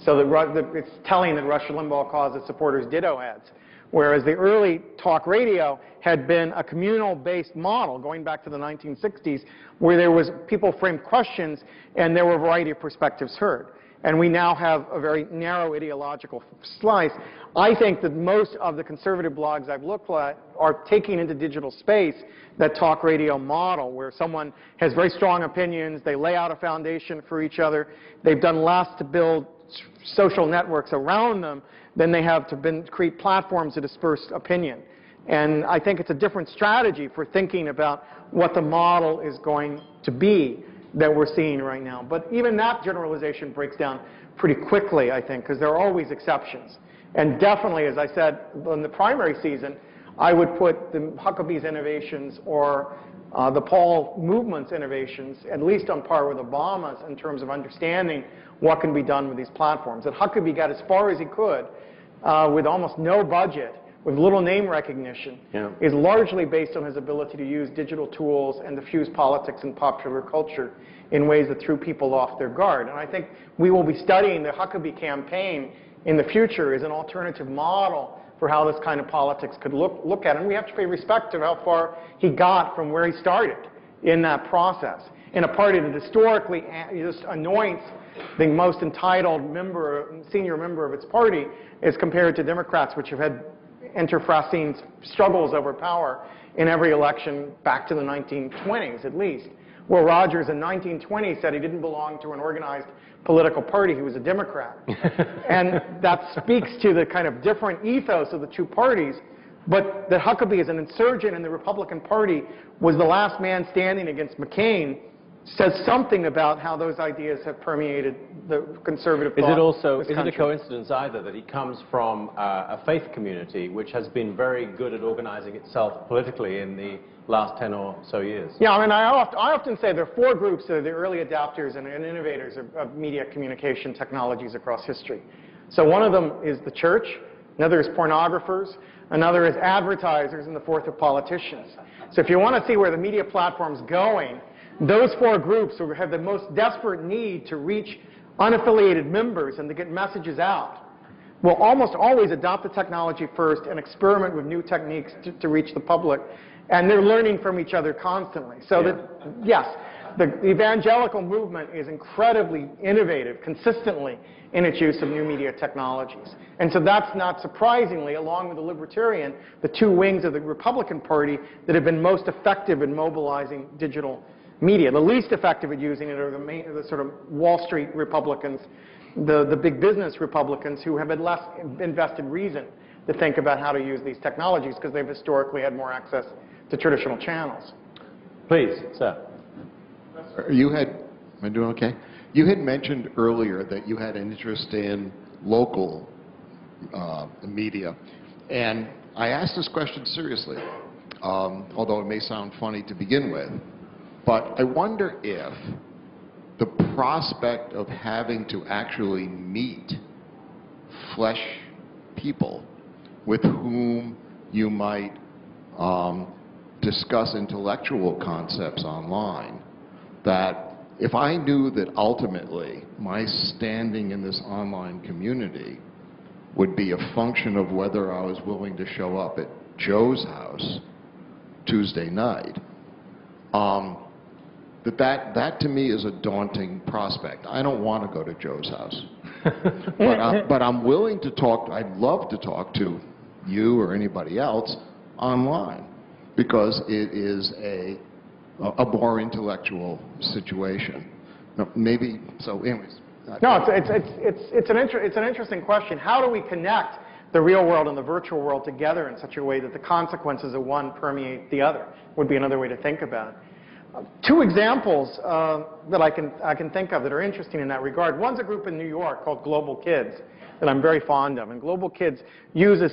So that it's telling that Rush Limbaugh calls its supporters ditto heads. Whereas the early talk radio had been a communal-based model going back to the 1960s, where people framed questions and there were a variety of perspectives heard. And we now have a very narrow ideological slice. I think that most of the conservative blogs I've looked at are taking into digital space that talk radio model, where someone has very strong opinions, they lay out a foundation for each other, they've done less to build social networks around them than they have to create platforms to disperse opinion. And I think it's a different strategy for thinking about what the model is going to be that we're seeing right now. But even that generalization breaks down pretty quickly, I think, because there are always exceptions. And definitely, as I said in the primary season, I would put the Huckabee's innovations or the Paul movement's innovations at least on par with Obama's in terms of understanding what can be done with these platforms. And Huckabee got as far as he could with almost no budget, with little name recognition, is largely based on his ability to use digital tools and to fuse politics and popular culture in ways that threw people off their guard. And I think we will be studying the Huckabee campaign in the future as an alternative model for how this kind of politics could look at it. And we have to pay respect to how far he got from where he started in that process. In a party that historically just anoints the most entitled senior member of its party as compared to Democrats, which have had inter-Francine struggles over power in every election back to the 1920s at least. Will Rogers in 1920 said he didn't belong to an organized political party, he was a Democrat. And that speaks to the kind of different ethos of the two parties, but that Huckabee as an insurgent in the Republican Party was the last man standing against McCain says something about how those ideas have permeated the conservative thought. Is it a coincidence either that he comes from a faith community which has been very good at organizing itself politically in the last 10 or so years? Yeah, I mean, I often say there are four groups that are the early adopters and innovators of media communication technologies across history. So one of them is the church, another is pornographers, another is advertisers, and the fourth are politicians. So if you want to see where the media platform's going, those four groups have the most desperate need to reach unaffiliated members and to get messages out will almost always adopt the technology first and experiment with new techniques to reach the public. And they're learning from each other constantly. So yes, the evangelical movement is incredibly innovative, consistently, in its use of new media technologies. And so that's not surprisingly, along with the Libertarian, the two wings of the Republican Party that have been most effective in mobilizing digital media. The least effective at using it are the sort of Wall Street Republicans, the big business Republicans who have had less invested reason to think about how to use these technologies because they've historically had more access to traditional channels. Please, sir. Am I doing okay? You had mentioned earlier that you had an interest in local media. And I asked this question seriously, although it may sound funny to begin with. But I wonder if the prospect of having to actually meet flesh people with whom you might discuss intellectual concepts online, that if I knew that ultimately my standing in this online community would be a function of whether I was willing to show up at Joe's house Tuesday night, that to me is a daunting prospect. I don't want to go to Joe's house. But I'm willing to talk, I'd love to talk to you or anybody else online, because it is a more intellectual situation. No, maybe, so anyways. No, it's an interesting question. How do we connect the real world and the virtual world together in such a way that the consequences of one permeate the other? Would be another way to think about it. Two examples that I can think of that are interesting in that regard. One's a group in New York called Global Kids that I'm very fond of. And Global Kids uses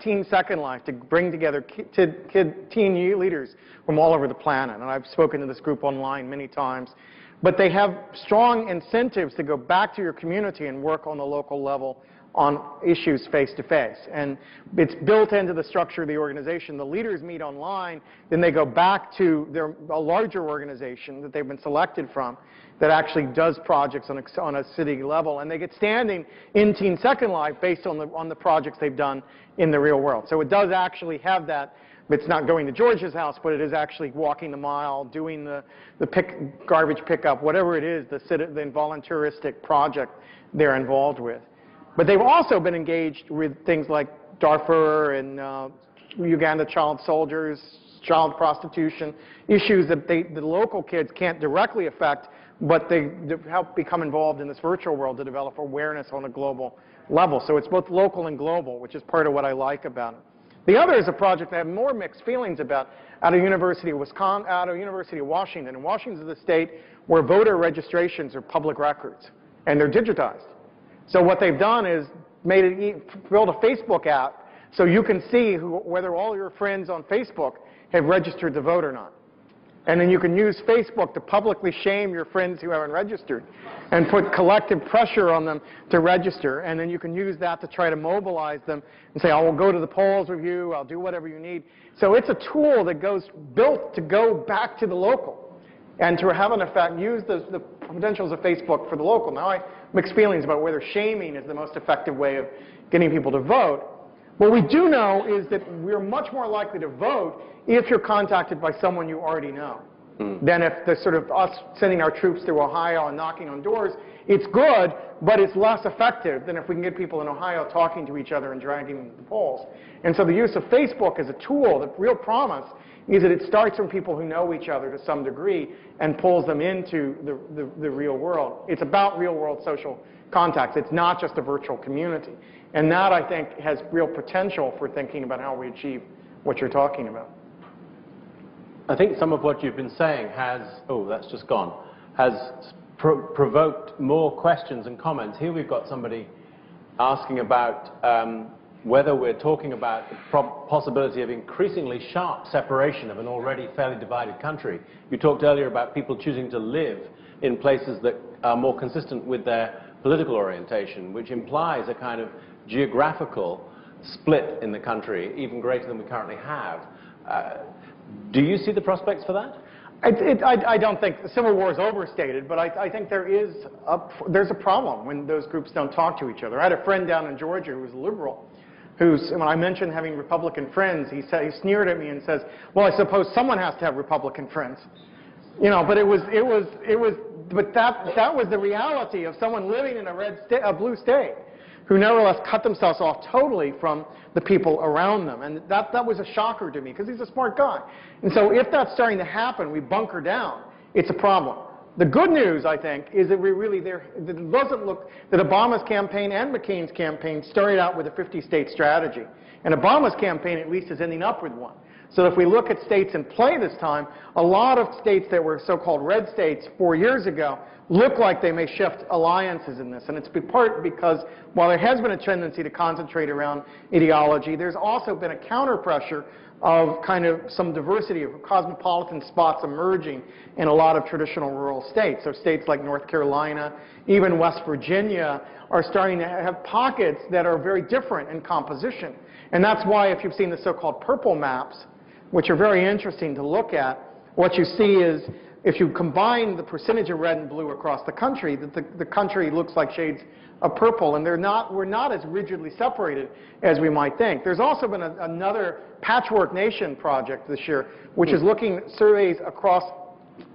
Team Second Life to bring together teen leaders from all over the planet. And I've spoken to this group online many times. But they have strong incentives to go back to your community and work on the local level on issues face-to-face. And it's built into the structure of the organization. The leaders meet online, then they go back to a larger organization that they've been selected from that actually does projects on a city level. And they get standing in Team Second Life based on the projects they've done in the real world. So it does actually have that. It's not going to George's house, but it is actually walking the mile, doing the garbage pickup, whatever it is, the volunteeristic project they're involved with. But they've also been engaged with things like Darfur and Uganda child soldiers, child prostitution, issues that the local kids can't directly affect, but they help become involved in this virtual world to develop awareness on a global level. So it's both local and global, which is part of what I like about it. The other is a project I have more mixed feelings about out of University of Washington. And Washington is the state where voter registrations are public records, and they're digitized. So what they've done is build a Facebook app so you can see whether all your friends on Facebook have registered to vote or not. And then you can use Facebook to publicly shame your friends who haven't registered and put collective pressure on them to register. And then you can use that to try to mobilize them and say, I will go to the polls with you, I'll do whatever you need. So it's a tool that built to go back to the local and to have an effect, use the potentials of Facebook for the local. Now, I have mixed feelings about whether shaming is the most effective way of getting people to vote. What we do know is that we're much more likely to vote if you're contacted by someone you already know than if the sort of us sending our troops through Ohio and knocking on doors. It's good, but it's less effective than if we can get people in Ohio talking to each other and dragging them to the polls. And so the use of Facebook as a tool, the real promise, is that it starts from people who know each other to some degree and pulls them into the real world. It's about real-world social contacts. It's not just a virtual community. And that, I think, has real potential for thinking about how we achieve what you're talking about. I think some of what you've been saying has, that's just gone, has provoked more questions and comments. Here we've got somebody asking about whether we're talking about the possibility of increasingly sharp separation of an already fairly divided country. You talked earlier about people choosing to live in places that are more consistent with their political orientation, which implies a kind of geographical split in the country, even greater than we currently have. Do you see the prospects for that? I don't think the Civil War is overstated, but I think there's a problem when those groups don't talk to each other. I had a friend down in Georgia who was a liberal, when I mentioned having Republican friends, he sneered at me and says, "Well, I suppose someone has to have Republican friends." You know, but that was the reality of someone living in a blue state, who nevertheless cut themselves off totally from the people around them. And that was a shocker to me, because he's a smart guy. And so if that's starting to happen, we bunker down, it's a problem. The good news, I think, is that it doesn't look that Obama's campaign and McCain's campaign started out with a 50-state strategy. And Obama's campaign, at least, is ending up with one. So if we look at states in play this time, a lot of states that were so-called red states 4 years ago look like they may shift alliances in this. And it's in part because while there has been a tendency to concentrate around ideology, there's also been a counter-pressure of kind of some diversity of cosmopolitan spots emerging in a lot of traditional rural states. So states like North Carolina, even West Virginia, are starting to have pockets that are very different in composition. And that's why if you've seen the so-called purple maps, which are very interesting to look at, what you see is if you combine the percentage of red and blue across the country, that the country looks like shades of purple, and we're not as rigidly separated as we might think. There's also been another Patchwork Nation project this year, which is looking at surveys across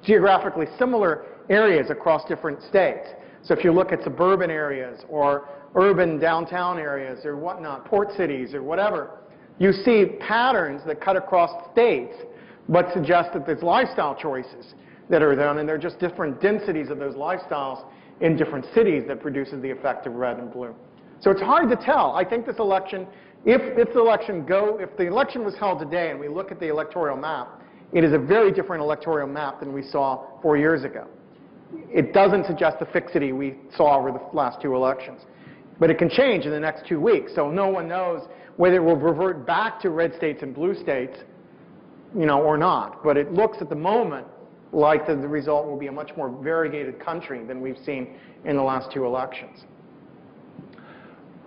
geographically similar areas across different states. So if you look at suburban areas or urban downtown areas or whatnot, port cities or whatever, you see patterns that cut across states but suggest that there's lifestyle choices that are done, and they're just different densities of those lifestyles in different cities that produces the effect of red and blue. So it's hard to tell. I think this election, if the election was held today and we look at the electoral map, it is a very different electoral map than we saw 4 years ago. It doesn't suggest the fixity we saw over the last 2 elections. But it can change in the next 2 weeks, so no one knows whether it will revert back to red states and blue states, or not. But it looks at the moment like the result will be a much more variegated country than we've seen in the last 2 elections.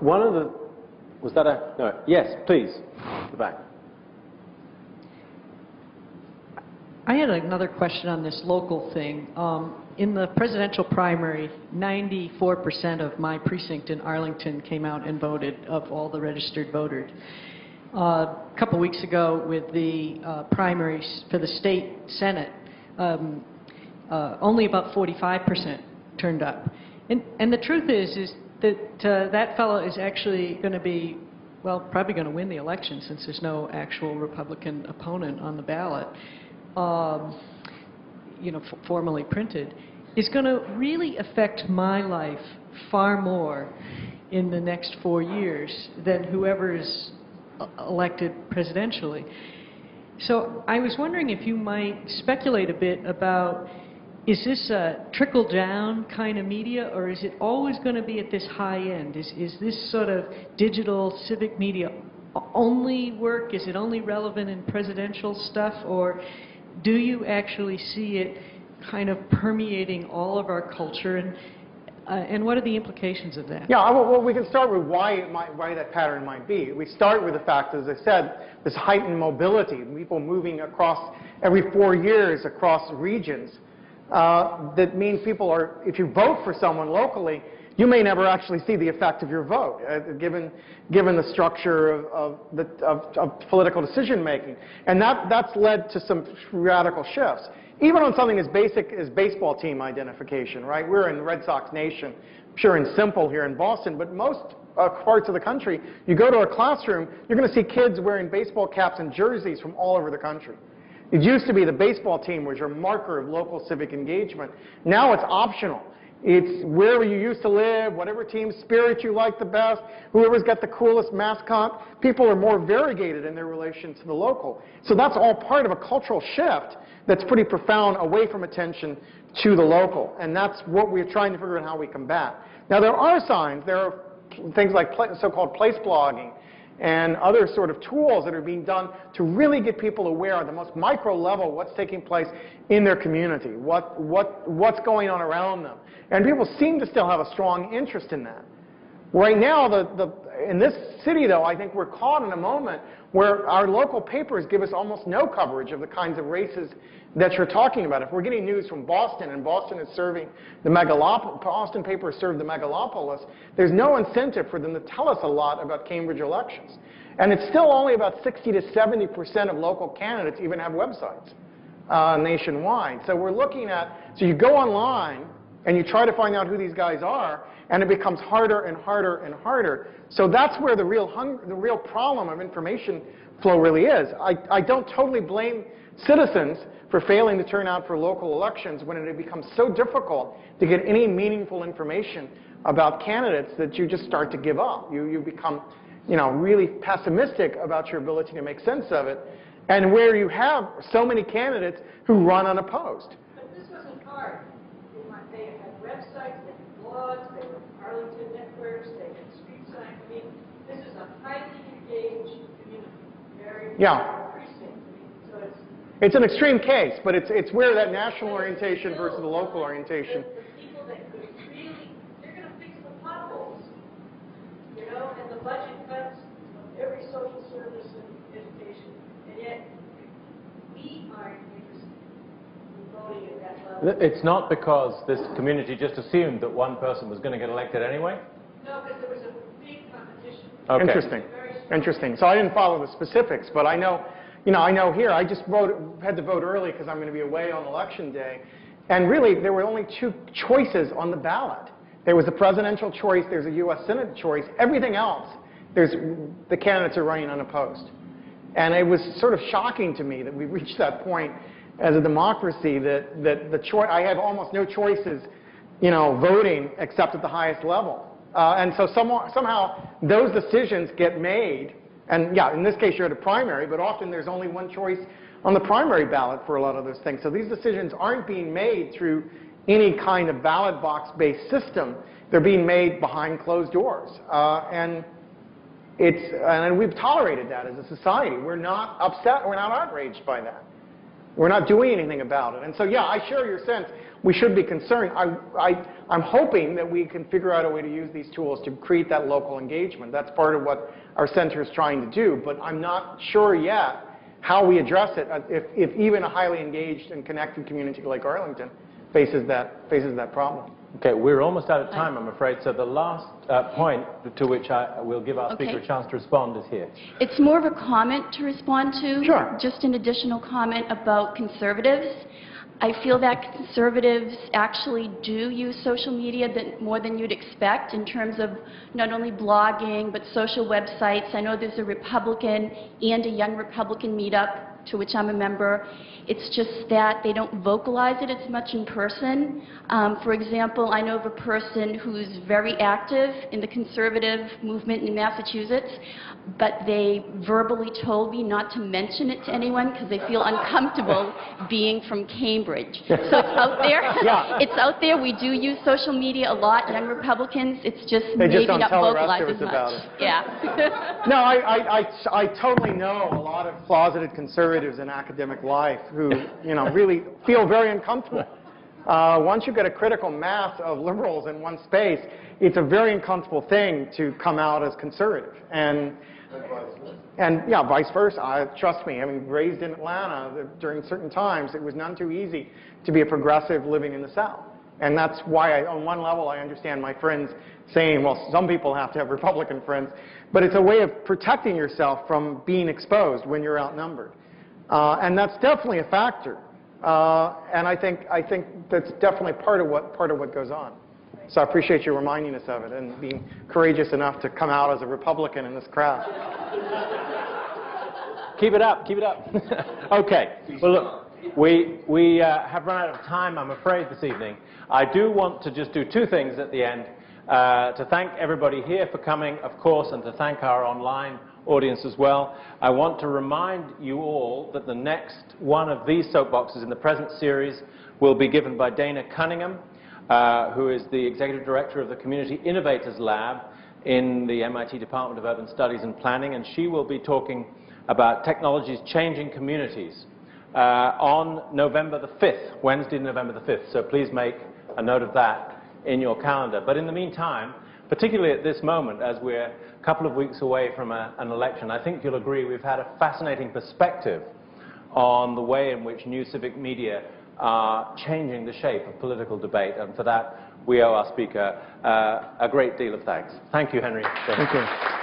One of the, was that a, no, yes, please, the back. I had another question on this local thing. In the presidential primary, 94% of my precinct in Arlington came out and voted, of all the registered voters. A couple weeks ago with the primaries for the state Senate, only about 45% turned up. And the truth is that that fellow is actually going to be, well, probably going to win the election since there's no actual Republican opponent on the ballot, formally printed, is going to really affect my life far more in the next 4 years than whoever is elected presidentially. So I was wondering if you might speculate a bit about, is this a trickle-down kind of media, or is it always going to be at this high end? Is this sort of digital civic media only work? Is it only relevant in presidential stuff, or do you actually see it kind of permeating all of our culture, and what are the implications of that? Yeah, well, we can start with why that pattern might be. We start with the fact, as I said, this heightened mobility, people moving across every 4 years across regions. That means people are, if you vote for someone locally, you may never actually see the effect of your vote, given the structure of political decision making. And that's led to some radical shifts. Even on something as basic as baseball team identification, right? We're in Red Sox Nation, pure and simple here in Boston, but most parts of the country, you go to a classroom, you're going to see kids wearing baseball caps and jerseys from all over the country. It used to be the baseball team was your marker of local civic engagement. Now it's optional. It's wherever you used to live, whatever team spirit you like the best, whoever's got the coolest mascot. People are more variegated in their relation to the local. So that's all part of a cultural shift that's pretty profound, away from attention to the local. And that's what we're trying to figure out how we combat. Now there are signs. There are things like so-called place blogging and other sort of tools that are being done to really get people aware at the most micro level what's taking place in their community, what's going on around them. And people seem to still have a strong interest in that. Right now, in this city, though, I think we're caught in a moment where our local papers give us almost no coverage of the kinds of races that you're talking about. If we're getting news from Boston, and Boston is serving the megalopolis, Boston papers serve the megalopolis, there's no incentive for them to tell us a lot about Cambridge elections. And it's still only about 60 to 70% of local candidates even have websites nationwide. So we're looking at, so you go online and you try to find out who these guys are, and it becomes harder and harder and harder. So that's where the real problem of information flow really is. I don't totally blame citizens for failing to turn out for local elections when it becomes so difficult to get any meaningful information about candidates that you just start to give up. You become, really pessimistic about your ability to make sense of it, and where you have so many candidates who run unopposed. But this wasn't hard. They had websites, they had blogs, they were Arlington networks, they had street signs. I mean, this is a highly engaged community, very precinct. So it's an extreme case, but it's where that national orientation versus the local orientation. The people that could really, they're going to fix the potholes, and the budget cuts of every social service and education, and yet we aren't interested in voting at that level. It's not because this community just assumed that one person was going to get elected anyway? No, because there was a big competition. Okay. Interesting. So I didn't follow the specifics, but I know here, I just had to vote early because I'm going to be away on election day. And really, there were only 2 choices on the ballot. There was a presidential choice, there's a U.S. Senate choice. Everything else, the candidates are running unopposed. And it was sort of shocking to me that we reached that point as a democracy that I have almost no choices, voting except at the highest level. And so somehow those decisions get made. And yeah, in this case you're at a primary, but often there's only one choice on the primary ballot for a lot of those things. So these decisions aren't being made through any kind of ballot box-based system. They're being made behind closed doors. And we've tolerated that as a society. We're not upset, we're not outraged by that. We're not doing anything about it. And so, yeah, I share your sense. We should be concerned. I'm hoping that we can figure out a way to use these tools to create that local engagement. That's part of what our center is trying to do. But I'm not sure yet how we address it if even a highly engaged and connected community like Arlington faces that problem. Okay, we're almost out of time, I'm afraid. So the last point to which I will give our speaker a chance to respond is here. It's more of a comment to respond to. Sure. Just an additional comment about conservatives. I feel that conservatives actually do use social media more than you'd expect in terms of not only blogging, but social websites. I know there's a Republican and a Young Republican meetup to which I'm a member. It's just that they don't vocalize it as much in person. For example, I know of a person who's very active in the conservative movement in Massachusetts, but they verbally told me not to mention it to anyone because they feel uncomfortable being from Cambridge. So it's out there. Yeah. It's out there. We do use social media a lot, Young Republicans. It's just they maybe just don't not tell vocalized the rest as of us much. about it. Yeah. No, I totally know a lot of closeted conservatives in academic life who, really feel very uncomfortable. Once you get a critical mass of liberals in one space, it's a very uncomfortable thing to come out as conservative. And yeah, vice versa. Trust me, having raised in Atlanta during certain times, it was none too easy to be a progressive living in the South. And that's why, on one level, I understand my friends saying, well, some people have to have Republican friends. But it's a way of protecting yourself from being exposed when you're outnumbered. And that's definitely a factor. And I think that's definitely part of what goes on. So I appreciate you reminding us of it and being courageous enough to come out as a Republican in this crowd. Keep it up, keep it up. Okay, well look, we have run out of time, I'm afraid, this evening. I do want to just do two things at the end. To thank everybody here for coming, of course, and to thank our online audience as well. I want to remind you all that the next one of these soapboxes in the present series will be given by Dana Cunningham, who is the Executive Director of the Community Innovators Lab in the MIT Department of Urban Studies and Planning, and she will be talking about technologies changing communities on November the 5th, Wednesday, November the 5th. So please make a note of that in your calendar. But in the meantime, particularly at this moment, as we're a couple of weeks away from an election, I think you'll agree we've had a fascinating perspective on the way in which new civic media are changing the shape of political debate. And for that, we owe our speaker a great deal of thanks. Thank you, Henry. Thank you.